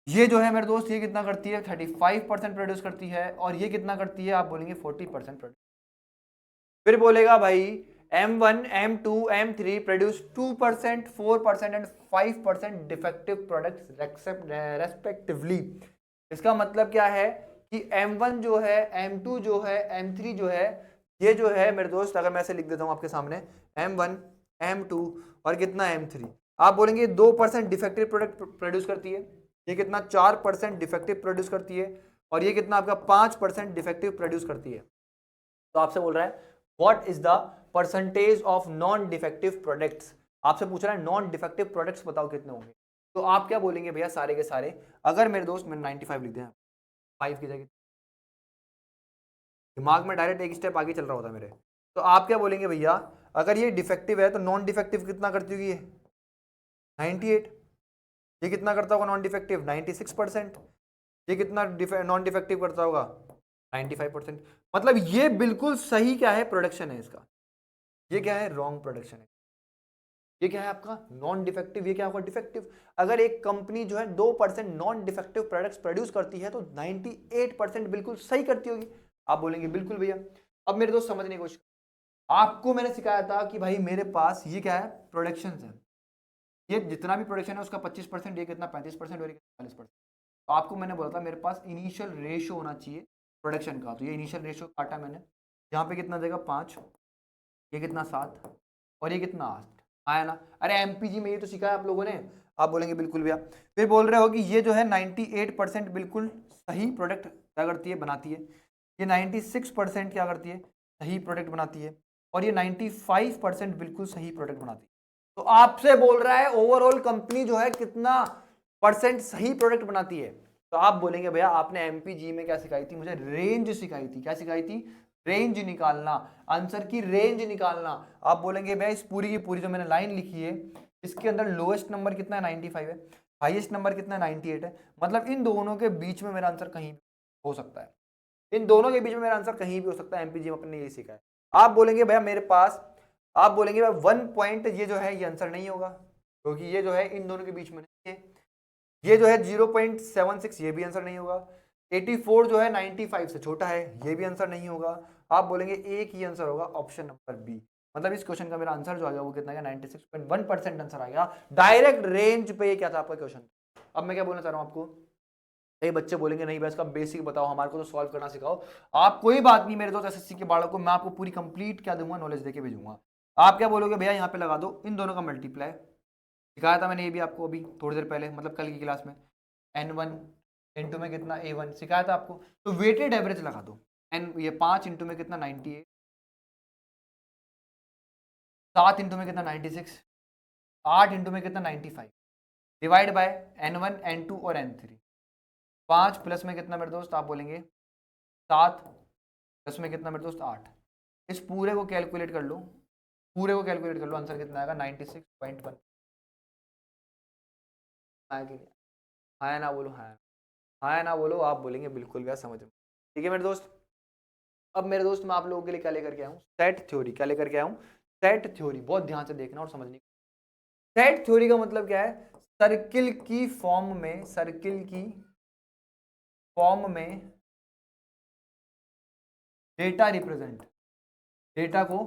ये जो है मेरे दोस्त ये कितना करती है, 35% प्रोड्यूस करती है। और ये कितना करती है, आप बोलेंगे 40% प्रोड्यूस। फिर बोलेगा भाई M1 M2 M3 produce 2% 4% and 5% defective products respectively. इसका मतलब क्या है कि M1 जो है, M2 जो है, M3 जो है, ये जो है मेरे दोस्त, अगर मैं ऐसे लिख देता हूं आपके सामने M1 M2 और कितना M3, आप बोलेंगे 2% डिफेक्टिव प्रोडक्ट प्रोड्यूस करती है। ये कितना 4% डिफेक्टिव प्रोड्यूस करती है। और ये कितना आपका 5% डिफेक्टिव प्रोड्यूस करती है। तो आपसे बोल रहा है what is the percentage of non defective products. आपसे पूछ रहा है नॉन डिफेक्टिव प्रोडक्ट्स बताओ कितने होंगे। तो आप क्या बोलेंगे भैया, सारे के सारे, अगर मेरे दोस्त मैंने 95 लिख दिया 5 की जगह, दिमाग में डायरेक्ट एक स्टेप आगे चल रहा होता मेरे, तो आप क्या बोलेंगे भैया, अगर ये डिफेक्टिव है तो नॉन डिफेक्टिव कितना करती होगी ये 98। ये कितना करता होगा नॉन डिफेक्टिव 96%। ये कितना नॉन डिफेक्टिव करता होगा 95%। मतलब ये बिल्कुल सही क्या है, प्रोडक्शन है इसका। ये क्या है, रॉन्ग प्रोडक्शन है। ये क्या है आपका नॉन डिफेक्टिव, ये क्या होगा डिफेक्टिव। अगर एक कंपनी जो है 2% नॉन डिफेक्टिव प्रोडक्ट्स प्रोड्यूस करती है तो 98% बिल्कुल सही करती होगी। आप बोलेंगे बिल्कुल भैया। अब मेरे दोस्त समझने की कोशिश, आपको मैंने सिखाया था कि भाई मेरे पास ये क्या है, प्रोडक्शन है। ये जितना भी प्रोडक्शन है उसका 25%, ये कितना 35% और 40%। तो आपको मैंने बोला था मेरे पास इनिशियल रेशियो होना चाहिए प्रोडक्शन का, तो ये इनिशियल रेशियो काटा मैंने, यहाँ पे कितना देगा 5, ये कितना 7 और ये कितना 8 आया ना। अरे एमपीजी में ये तो सीखा है आप लोगों ने। आप बोलेंगे बिल्कुल भैया। फिर बोल रहे हो कि ये जो है 98% बिल्कुल सही प्रोडक्ट क्या करती है, बनाती है। ये 96% क्या करती है, सही प्रोडक्ट बनाती है। और ये 95% बिल्कुल सही प्रोडक्ट बनाती है। तो आपसे बोल रहा है ओवरऑल कंपनी जो है कितना परसेंट सही प्रोडक्ट बनाती है। तो आप बोलेंगे भैया आपने एमपीजी में क्या सिखाई थी, मुझे रेंज सिखाई थी। क्या सिखाई थी, रेंज निकालना, आंसर की रेंज निकालना। आप बोलेंगे भैया इस पूरी की पूरी जो मैंने लाइन लिखी है इसके अंदर लोएस्ट नंबर कितना है 95 है, हाईएस्ट नंबर कितना है 98 है। मतलब इन दोनों के बीच में मेरा आंसर कहीं हो सकता है, इन दोनों के बीच में मेरा आंसर कहीं भी हो सकता है। एमपीजी में अपने यही सीखा है। आप बोलेंगे भैया मेरे पास, आप बोलेंगे भाई 1 पॉइंट ये जो है ये आंसर नहीं होगा क्योंकि ये जो है इन दोनों के बीच में नहीं है। ये जो है 0.76 ये भी आंसर नहीं होगा। 84 जो है 95 से छोटा है, ये भी आंसर नहीं होगा। आप बोलेंगे एक ही आंसर होगा, ऑप्शन नंबर बी। मतलब इस क्वेश्चन का मेरा आंसर जो आ गया वो कितना है 96.1% आंसर आ गया। डायरेक्ट रेंज पे ये क्या था आपका क्वेश्चन। अब मैं क्या बोलना चाह रहा हूं आपको, कई बच्चे बोलेंगे नहीं भाई इसका बेसिक बताओ, हमारे को तो सॉल्व करना सिखाओ। आप कोई बात नहीं मेरे दोस्त, एसएससी के बालक को मैं आपको पूरी कंप्लीट क्या दूंगा, नॉलेज देके भेजूंगा। आप क्या बोलोगे भैया यहाँ पे लगा दो इन दोनों का मल्टीप्लाई, सिखाया था मैंने ये भी आपको अभी थोड़ी देर पहले, मतलब कल की क्लास में। n1 इंटू में कितना a1 सिखाया था आपको। तो वेटेड एवरेज लगा दो, एन ये 5 इंटू में कितना 98, 7 इंटू में कितना 96, 8 इंटू में कितना 95, डिवाइड बाय n1 n2 और n3। 5 प्लस में कितना मेरे दोस्त, आप बोलेंगे 7 प्लस में कितना मेरे दोस्त 8। इस पूरे को कैलकुलेट कर लो, पूरे को कैलकुलेट कर लो, आंसर कितना आएगा 96.1 आएगा। हाँ ना बोलो, हाँ हाँ ना बोलो, आप बोलेंगे बिल्कुल भैया समझ में। ठीक है मेरे दोस्त। अब मेरे दोस्त मैं आप लोगों के लिए क्या लेकर के आया हूँ, सेट थ्योरी। क्या लेकर के आया हूँ, सेट थ्योरी। बहुत ध्यान से देखना और समझने। सेट थ्योरी का मतलब क्या है, सर्किल की फॉर्म में, सर्किल की फॉर्म में डेटा रिप्रेजेंट, डेटा को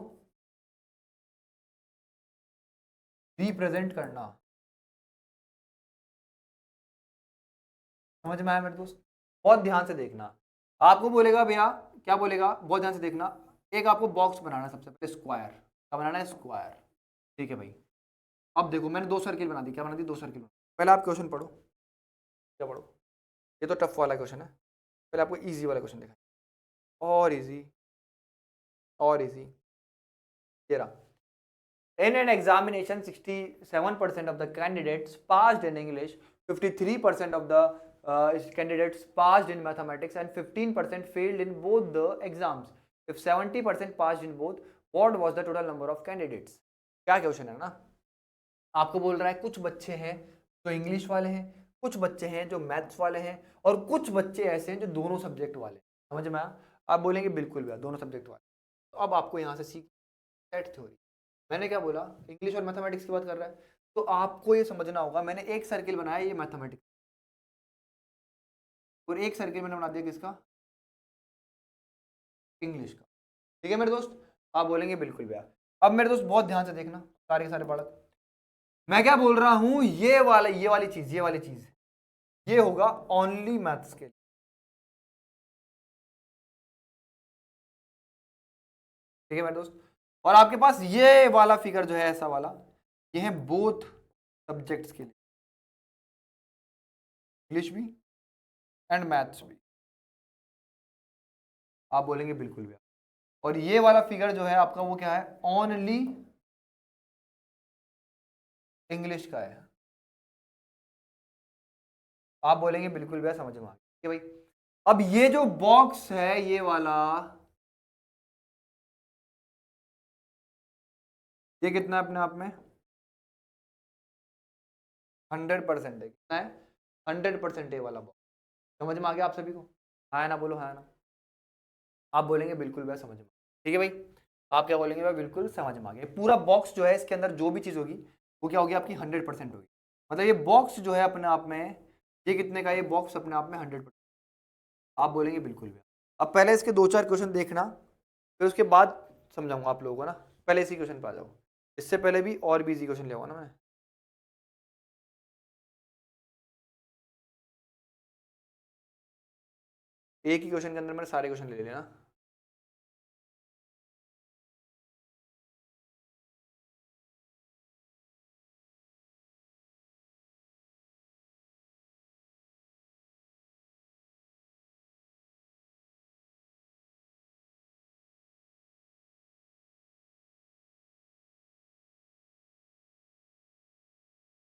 रिप्रेजेंट करना। समझ में आया मेरे दोस्त। बहुत ध्यान से देखना। आपको बोलेगा भैया, क्या बोलेगा, बहुत ध्यान से देखना। एक आपको बॉक्स बनाना है, सबसे पहले स्क्वायर। क्या बनाना है, स्क्वायर। ठीक है भाई। अब देखो मैंने 2 सर्किल बना दी, क्या बना दी, 2 सर्किल। पहले आप क्वेश्चन पढ़ो, क्या पढ़ो, ये तो टफ वाला क्वेश्चन है, पहले आपको इजी वाला क्वेश्चन दिखाएं, और इजी और इजी। ये रहा, in an examination 67% of the candidates passed in English, 53% of the candidates passed in mathematics and 15% failed in both the exams. If 70% passed in both, what was the total number of candidates? क्या question है ना, आपको बोल रहा है कुछ बच्चे हैं जो इंग्लिश वाले हैं, कुछ बच्चे हैं जो मैथ्स वाले हैं, और कुछ बच्चे ऐसे हैं जो दोनों सब्जेक्ट वाले हैं। समझ में आया? आप बोलेंगे बिल्कुल भैया दोनों सब्जेक्ट वाले। तो अब आपको यहाँ से सीख सेट थ्योरी, मैंने क्या बोला, इंग्लिश और मैथमेटिक्स की बात कर रहा है, तो आपको ये समझना होगा, मैंने एक सर्किल बनाया ये मैथमेटिक्स, और एक सर्किल मैंने बना दिया किसका, इंग्लिश का। ठीक है मेरे दोस्त, आप बोलेंगे बिल्कुल भैया। अब मेरे दोस्त बहुत ध्यान से देखना सारे के सारे बालक, मैं क्या बोल रहा हूं, ये वाली चीज ये होगा ओनली मैथ्स के लिए। ठीक है मेरे दोस्त, और आपके पास ये वाला फिगर जो है ऐसा वाला, ये है बोथ सब्जेक्ट्स के लिए, इंग्लिश भी एंड मैथ्स भी। आप बोलेंगे बिल्कुल भैया। और ये वाला फिगर जो है आपका वो क्या है, ओनली इंग्लिश का है। आप बोलेंगे बिल्कुल भैया, समझ में आ गया भाई। अब ये जो बॉक्स है ये वाला, ये कितना है अपने आप में, 100% है। कितना है, 100% ये वाला बॉक्स। समझ में आ गया आप सभी को? हाँ ना, बोलो हाँ ना। आप बोलेंगे बिल्कुल भैया समझ में। ठीक है भाई, आप क्या बोलेंगे भाई, बिल्कुल समझ में आ गया। पूरा बॉक्स जो है इसके अंदर जो भी चीज होगी वो क्या होगी आपकी, 100% होगी। मतलब ये बॉक्स जो है अपने आप में, ये कितने का, ये बॉक्स अपने आप में 100%। आप बोलेंगे बिल्कुल भैया। अब पहले इसके 2-4 क्वेश्चन देखना, फिर उसके बाद समझाऊंगा आप लोगों को ना। पहले इसी क्वेश्चन पे आ जाओ, इससे पहले भी और भी इजी क्वेश्चन ले ना मैं। एक ही क्वेश्चन के अंदर मैंने सारे क्वेश्चन ले लेना।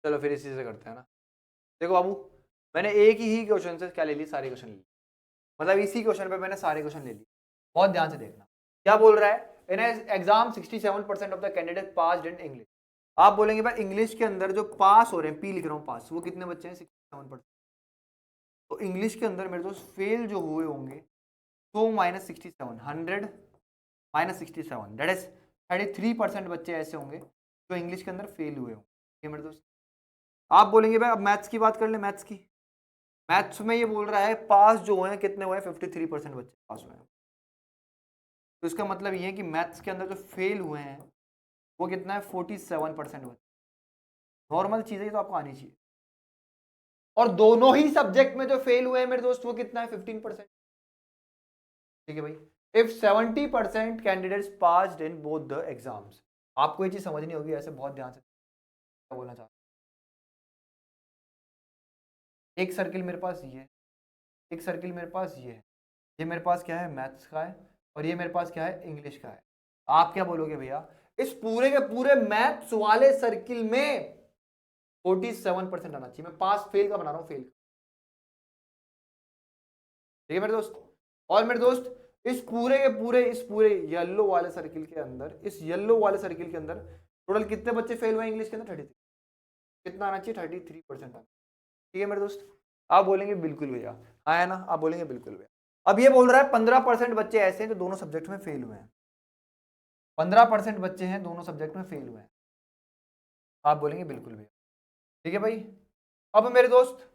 चलो फिर इसी से करते हैं ना। देखो बाबू, मैंने एक ही क्वेश्चन से क्या ले ली, सारे क्वेश्चन ले ली। मतलब इसी क्वेश्चन पे मैंने सारे क्वेश्चन ले लिए। बहुत ध्यान से देखना क्या बोल रहा है, in exam 67% of the candidate passed in English. आप बोलेंगे भाई इंग्लिश के अंदर जो पास हो रहे हैं, पी लिख रहा हूँ पास, वो कितने बच्चे हैं, 67%। तो इंग्लिश के अंदर मेरे दोस्त फेल जो हुए होंगे, तो -67, 100 -67, दैट इज 33% बच्चे ऐसे होंगे जो इंग्लिश के अंदर फेल हुए होंगे मेरे दोस्त। आप बोलेंगे भाई अब मैथ्स की बात कर ले, मैथ्स की, मैथ्स में ये बोल रहा है पास जो हुए हैं कितने हुए हैं, 53% बच्चे पास हुए हैं। तो इसका मतलब ये है कि मैथ्स के अंदर जो फेल हुए हैं वो कितना है, 47% बच्चे। नॉर्मल चीज है, तो आपको आनी चाहिए। और दोनों ही सब्जेक्ट में जो फेल हुए हैं मेरे दोस्त वो कितना है, 15%। ठीक है भाई, if 70% candidates passed in both the exams. आपको ये चीज समझनी होगी, ऐसे बहुत ध्यान से बोलना चाहता हूं। एक सर्किल मेरे पास ये है, एक सर्किल मेरे पास ये मेरे पास क्या है, मैथ्स का है, और ये मेरे पास क्या है, इंग्लिश का है। आप क्या बोलोगे भैया, इस पूरे के पूरे मैथ्स वाले सर्किल में 47% आना चाहिए। मैं पास फेल का बना रहा हूं, फेल। ठीक है मेरे दोस्त, और मेरे दोस्त इस पूरे येलो वाले सर्किल के अंदर, इस येलो वाले सर्किल के अंदर टोटल कितने बच्चे फेल हुए इंग्लिश के अंदर, 33। कितना आना चाहिए, 33% आना। ठीक है मेरे दोस्त, आप बोलेंगे बिल्कुल भैया, आया ना, आप बोलेंगे बिल्कुल भैया। अब ये बोल रहा है 15% बच्चे ऐसे हैं जो दोनों सब्जेक्ट में फेल हुए हैं। 15% बच्चे हैं दोनों सब्जेक्ट में फेल हुए हैं। आप बोलेंगे बिल्कुल भैया। ठीक है भाई, अब मेरे दोस्त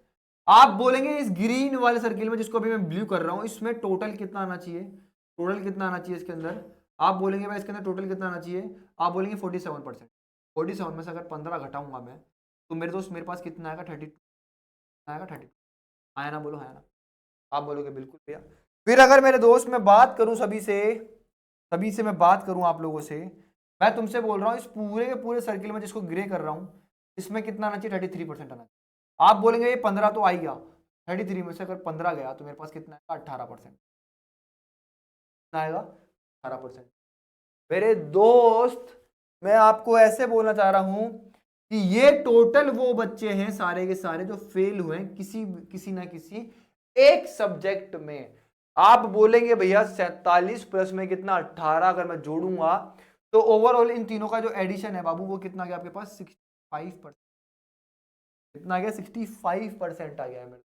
आप बोलेंगे इस ग्रीन वाले सर्किल में, जिसको अभी मैं ब्लू कर रहा हूं, इसमें टोटल कितना आना चाहिए, टोटल कितना आना चाहिए इसके अंदर। आप बोलेंगे भाई इसके अंदर टोटल कितना आना चाहिए, आप बोलेंगे 47%। 47 में से अगर 15 घटाऊंगा मैं, तो मेरे दोस्त मेरे पास कितना आएगा, 32 आएगा, 32। आया ना, बोलो है ना। आप बोलोगे बिल्कुल भैया। फिर अगर मेरे दोस्त मैं बात करूं सभी से मैं बात करूं आप लोगों से, मैं तुमसे बोल रहा हूं इस पूरे के पूरे सर्किल में जिसको ग्रे कर रहा हूं, इसमें कितना आना चाहिए, 33% आना चाहिए। आप बोलेंगे ये 15 तो आ ही गया, 33 में से अगर 15 गया तो मेरे पास कितना आएगा, 18%। कितना आएगा, 18%। मेरे दोस्त मैं आपको ऐसे बोलना चाह रहा हूं कि ये टोटल वो बच्चे हैं सारे के सारे जो फेल हुए हैं किसी ना किसी एक सब्जेक्ट में। आप बोलेंगे भैया 47 प्लस में कितना 18, अगर मैं जोड़ूंगा तो ओवरऑल इन तीनों का जो एडिशन है बाबू वो कितना गया आपके पास, 65%। कितना आ गया, 65% आ गया है मेरे।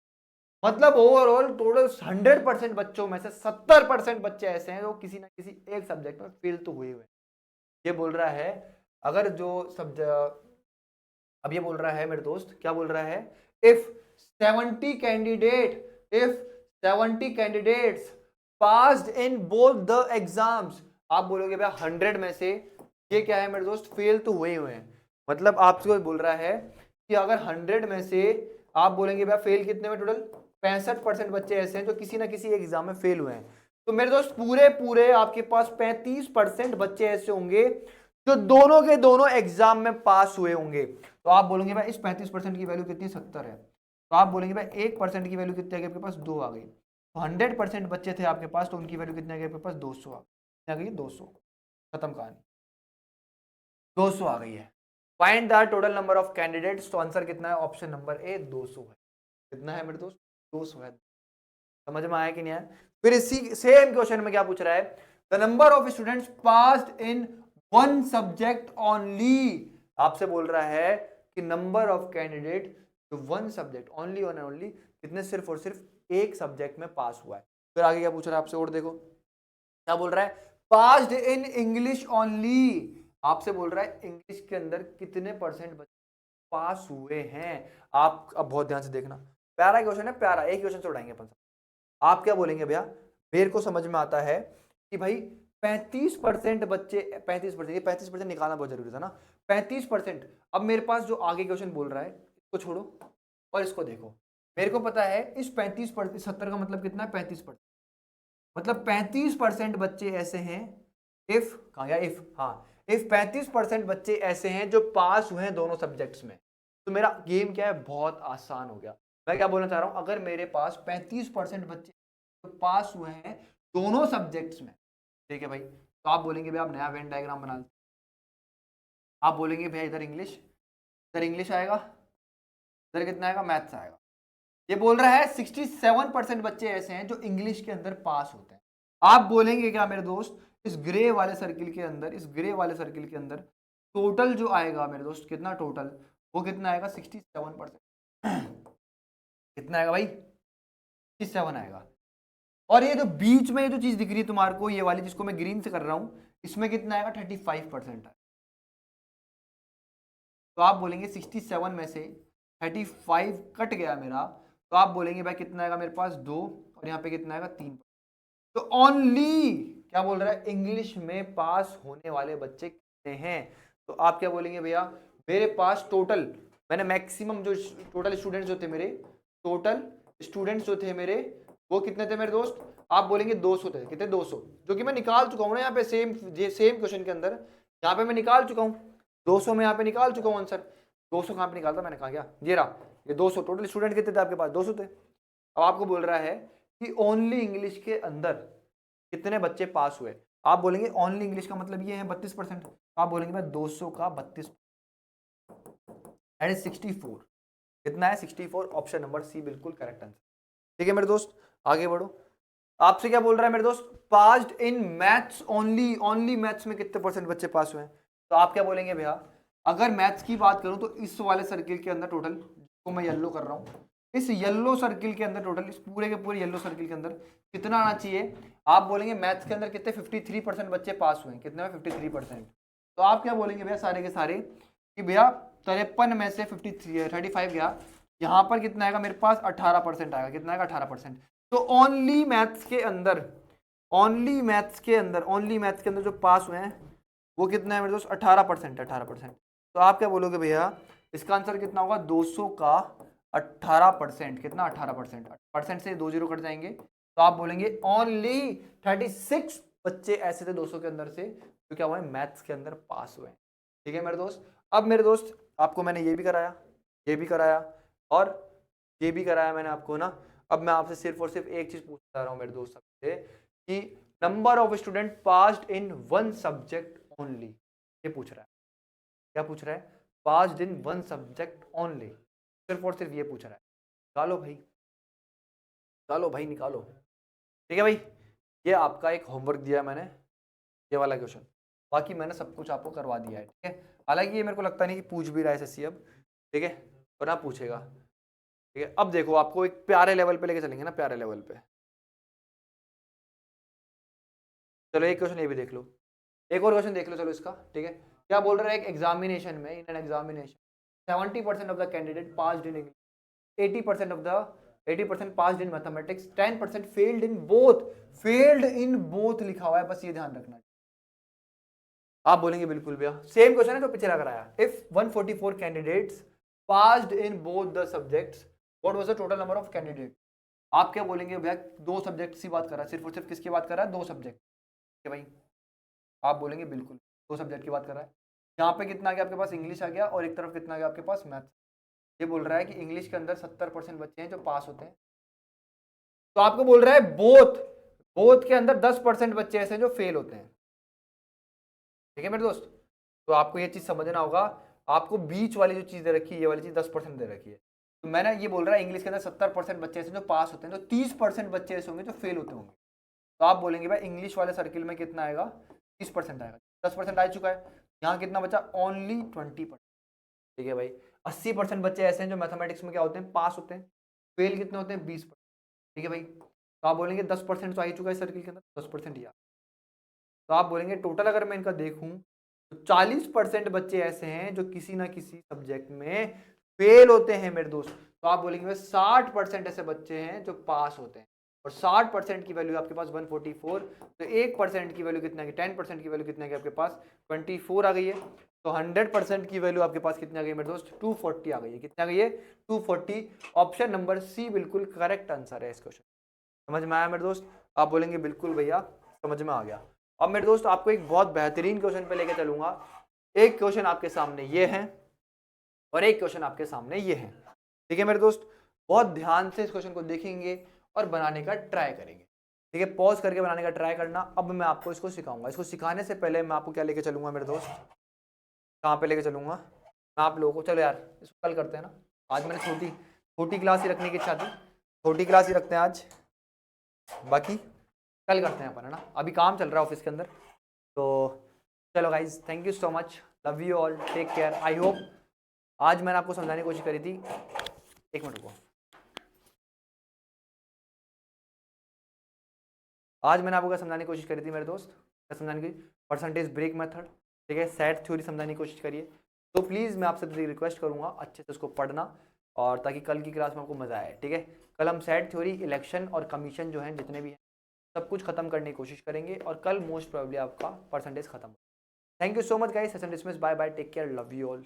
मतलब ओवरऑल टोटल 100% बच्चों में से 70% बच्चे ऐसे हैं जो किसी ना किसी एक सब्जेक्ट में फेल तो हुए हुए। ये बोल रहा है अगर जो सब्जेक्ट, अब ये बोल रहा है मेरे दोस्त, क्या बोल रहा है, if 70 candidate if 70 candidates passed in both the exams, आप बोलोगे भैया 100 में से ये क्या है मेरे दोस्त, फेल तो हुए हुए हैं। मतलब आपसे बोल रहा है कि अगर 100 में से आप बोलेंगे भैया फेल कितने में, टोटल 65% बच्चे ऐसे हैं जो किसी ना किसी एग्जाम में फेल हुए हैं। तो मेरे दोस्त पूरे पूरे आपके पास 35% बच्चे ऐसे होंगे जो दोनों के दोनों एग्जाम में पास हुए होंगे। तो आप बोलेंगे भाई इस 35% की वैल्यू कितनी, 70 है। तो आप बोलेंगे भाई 1% की वैल्यू कितनी आ गई आपके पास, 2 आ गई। तो 100% बच्चे थे आपके पास तो उनकी वैल्यू कितनी आ गई आपके पास, 200 आ गई, 200। खत्म कहानी, 200 आ गई है। Find the total number of candidates, तो आंसर कितना है, ऑप्शन नंबर ए 200 है। कितना है मेरे दोस्त, 200 है। समझ में आया कि नहीं आया। फिर इसी सेम क्वेश्चन में क्या पूछ रहा है, the number of students passed in one subject only. आपसे बोल रहा है कि नंबर ऑफ कैंडिडेट जो one subject only one only, कितने, सिर्फ और सिर्फ एक सब्जेक्ट में पास हुआ है। फिर आगे क्या पूछ रहा है आपसे, और देखो क्या बोल रहा है, पास्ड इन इंग्लिश ओनली। आपसे बोल रहा है इंग्लिश के अंदर कितने परसेंट बच्चे पास हुए हैं। आप अब बहुत ध्यान से देखना, प्यारा क्वेश्चन है, प्यारा, एक क्वेश्चन से उड़ाएंगे अपन। आप क्या बोलेंगे भैया, मेरे को समझ में आता है कि भाई 35% बच्चे, 35%, ये 35% निकालना बहुत जरूरी था ना, 35%। अब मेरे पास जो आगे क्वेश्चन बोल रहा है इसको छोड़ो और इसको देखो। मेरे को पता है इस 35%, 70 का मतलब कितना है, 35%। मतलब 35% बच्चे ऐसे हैं, इफ कहा गया, इफ, हाँ, इफ 35% बच्चे ऐसे हैं जो पास हुए हैं दोनों सब्जेक्ट्स में, तो मेरा गेम क्या है, बहुत आसान हो गया। मैं क्या बोलना चाह रहा हूं, अगर मेरे पास 35% बच्चे जो पास हुए हैं दोनों सब्जेक्ट्स में, ठीक है भाई, तो आप बोलेंगे भाई आप नया वेन डायग्राम बना, आप बोलेंगे भैया इधर इंग्लिश आएगा, इधर कितना आएगा, मैथ्स आएगा। ये बोल रहा है 67% बच्चे ऐसे हैं जो इंग्लिश के अंदर पास होते हैं। आप बोलेंगे क्या मेरे दोस्त, इस ग्रे वाले सर्किल के अंदर, इस ग्रे वाले सर्किल के अंदर टोटल जो आएगा मेरे दोस्त, कितना टोटल, वो कितना आएगा, 67%। कितना आएगा भाई, 67 आएगा। और ये जो बीच में ये जो चीज दिख रही है तुम्हारे को, ये वाली जिसको मैं ग्रीन से कर रहा हूं, इसमें कितना आएगा, 35% है। तो आप बोलेंगे 67 में से 35 कट गया मेरा, तो आप बोलेंगे भाई कितना आएगा मेरे पास, 2, और यहाँ पे कितना आएगा, 3। तो ओनली क्या बोल रहा है, इंग्लिश में पास होने वाले बच्चे कितने हैं। तो आप क्या बोलेंगे भैया, मेरे पास टोटल, मैंने मैक्सिमम जो टोटल स्टूडेंट्स जो थे मेरे, टोटल स्टूडेंट्स जो थे मेरे, वो कितने थे मेरे दोस्त, आप बोलेंगे 200 थे। कितने, 200, जो कि मैं निकाल चुका हूं ना यहाँ पे, सेम क्वेश्चन के अंदर यहाँ पे मैं निकाल चुका हूँ, 200 में यहाँ पे निकाल चुका हूँ आंसर। 200 कहाँ पे निकालता, मैंने कहा क्या, ये रहा, ये 200। टोटल स्टूडेंट कितने थे आपके पास, 200 थे। अब आपको बोल रहा है कि ओनली इंग्लिश के अंदर कितने बच्चे पास हुए। आप बोलेंगे ओनली इंग्लिश का मतलब ये है 32%। आप बोलेंगे भाई 200 का 32, दैट इज 64। कितना है, 64। ऑप्शन नंबर सी बिल्कुल करेक्ट आंसर। ठीक है मेरे दोस्त, आगे बढ़ो। आपसे क्या बोल रहा है मेरे दोस्त, passed in maths only, only maths में कितने परसेंट बच्चे पास हुए हैं। तो आप क्या बोलेंगे भैया, अगर मैथ्स की बात करूं तो इस वाले सर्किल के अंदर टोटल, को मैं येलो कर रहा हूं, इस येलो सर्किल के अंदर टोटल, इस पूरे के पूरे येलो सर्किल के अंदर कितना आना चाहिए। आप बोलेंगे मैथ्स के अंदर कितने, 53% बच्चे पास हुए हैं। कितने में, 53%। तो आप क्या बोलेंगे भैया सारे के सारे कि भैया 53 में से 35 गया, यहाँ पर कितना आएगा मेरे पास, 18% आएगा। कितना आएगा, 18%। तो ओनली मैथ्स के अंदर, ओनली मैथ्स के अंदर, ओनली मैथ्स के अंदर जो पास हुए हैं वो कितना है मेरे दोस्त, 18%, 18%। तो आप क्या बोलोगे भैया, इसका आंसर कितना होगा, 200 का 18%। कितना, 18%। परसेंट से 2 0 कट जाएंगे, तो आप बोलेंगे ओनली 36 बच्चे ऐसे थे 200 के अंदर से जो क्या हुआ है, मैथ्स के अंदर पास हुए। ठीक है मेरे दोस्त। अब मेरे दोस्त आपको मैंने ये भी कराया, ये भी कराया, और ये भी कराया मैंने आपको ना। अब मैं आपसे सिर्फ और सिर्फ एक चीज पूछता रहा हूँ मेरे दोस्त सबसे कि number of student passed in one subject only, ये पूछ रहा है। क्या पूछ रहा है? Passed in one subject only, सिर्फ और सिर्फ ये पूछ रहा है। निकालो भाई, निकालो भाई, निकालो। ठीक है भाई, ये आपका एक होमवर्क दिया मैंने, ये वाला क्वेश्चन। बाकी मैंने सब कुछ आपको करवा दिया है, ठीक है। हालांकि ये मेरे को लगता नहीं कि पूछ भी रहा है एसएससी अब, ठीक है, और ना पूछेगा। ठीक है, अब देखो आपको एक प्यारे लेवल पे लेके चलेंगे ना, प्यारे लेवल पे। चलो एक क्वेश्चन ये भी देख लो, एक और क्वेश्चन देख लो चलो इसका, ठीक है। क्या बोल रहा है? एक एग्जामिनेशन में, in an examination 70% of the candidate passed in English, 80% of the 80% passed in mathematics, 10% failed in both. Failed in both लिखा हुआ है, बस ये ध्यान रखना। आप बोलेंगे बिल्कुल भैया सेम क्वेश्चन है जो पिछले लग रहा है। If 144 candidates passed in both the subjects, what was the total number of candidate? आप क्या बोलेंगे भैया? दो सब्जेक्ट की बात कर रहा है, सिर्फ और सिर्फ किसकी बात कर रहा है? दो सब्जेक्ट के भाई। आप बोलेंगे बिल्कुल दो सब्जेक्ट की बात कर रहा है। यहाँ पे कितना आ गया आपके पास? इंग्लिश आ गया, और एक तरफ कितना आ गया आपके पास? मैथ। ये बोल रहा है कि इंग्लिश के अंदर 70% बच्चे हैं जो पास होते हैं, तो आपको बोल रहा है बोथ, बोथ के अंदर 10% बच्चे ऐसे हैं जो फेल होते हैं। ठीक है मेरे दोस्त, तो आपको ये चीज समझना होगा। आपको बीच वाली जो चीज दे रखी है, ये वाली चीज 10% दे रखी है, तो मैंने ये बोल रहा है इंग्लिश के अंदर 70% बच्चे ऐसे जो पास होते हैं, तो 30% बच्चे ऐसे होंगे जो फेल होते होंगे। तो आप बोलेंगे भाई इंग्लिश वाले सर्किल में कितना आएगा? 30% आएगा। 10% आ चुका है, यहाँ कितना बचा? ओनली 20%। ठीक है भाई, 80% बच्चे ऐसे हैं जो मैथमेटिक्स में क्या होते हैं? पास होते हैं। फेल कितने होते हैं? 20%। ठीक है भाई, तो आप बोलेंगे 10% तो आ ही चुका है सर्किल के अंदर, 10% ही आ। तो आप बोलेंगे टोटल अगर मैं इनका देखूं तो 40% बच्चे ऐसे हैं जो किसी ना किसी सब्जेक्ट में फेल होते हैं मेरे दोस्त। तो आप बोलेंगे 60% ऐसे बच्चे हैं जो पास होते हैं, और 60% की वैल्यू आपके पास 144, तो 1% की वैल्यू कितना है? 10% की वैल्यू कितना है आपके पास? 24 आ गई है। तो 100% की वैल्यू आपके पास कितनी आ गई मेरे दोस्त? 240 आ गई है। कितना आ गई है? 240। ऑप्शन नंबर सी बिल्कुल करेक्ट आंसर है इस क्वेश्चन। समझ में आया मेरे दोस्त? आप बोलेंगे बिल्कुल भैया समझ में आ गया। अब मेरे दोस्त आपको एक बहुत बेहतरीन क्वेश्चन पे लेके चलूंगा। एक क्वेश्चन आपके सामने ये है, और एक क्वेश्चन आपके सामने ये है। ठीक है मेरे दोस्त, बहुत ध्यान से इस क्वेश्चन को देखेंगे और बनाने का ट्राई करेंगे। ठीक है, पॉज करके बनाने का ट्राई करना। अब मैं आपको इसको सिखाऊंगा। इसको सिखाने से पहले मैं आपको क्या लेके चलूंगा मेरे दोस्त? कहाँ पे लेके चलूंगा मैं आप लोगों को? चलो यार इसको कल करते हैं ना, आज मैंने छोटी छोटी क्लास ही रखने की इच्छा थी, छोटी क्लास ही रखते हैं आज, बाकी कल करते हैं अपन, है ना। अभी काम चल रहा है ऑफिस के अंदर। तो चलो guys, thank you so much, love you all, take care. I hope आज मैंने आपको समझाने की कोशिश करी थी। एक मिनट रुको, आज मैंने आपको क्या समझाने की कोशिश करी थी मेरे दोस्त? क्या समझाने की? परसेंटेज ब्रेक मेथड, ठीक है, सेट थ्योरी समझाने की कोशिश करिए। तो प्लीज़ मैं आपसे रिक्वेस्ट करूंगा अच्छे से उसको पढ़ना, और ताकि कल की क्लास में आपको मजा आए। ठीक है, कल हम सेट थ्योरी, इलेक्शन और कमीशन जो है जितने भी हैं सब कुछ खत्म करने की कोशिश करेंगे, और कल मोस्ट प्रोबेबली आपका परसेंटेज खत्म। Thank you so much guys, session dismiss, bye bye, take care, love you all.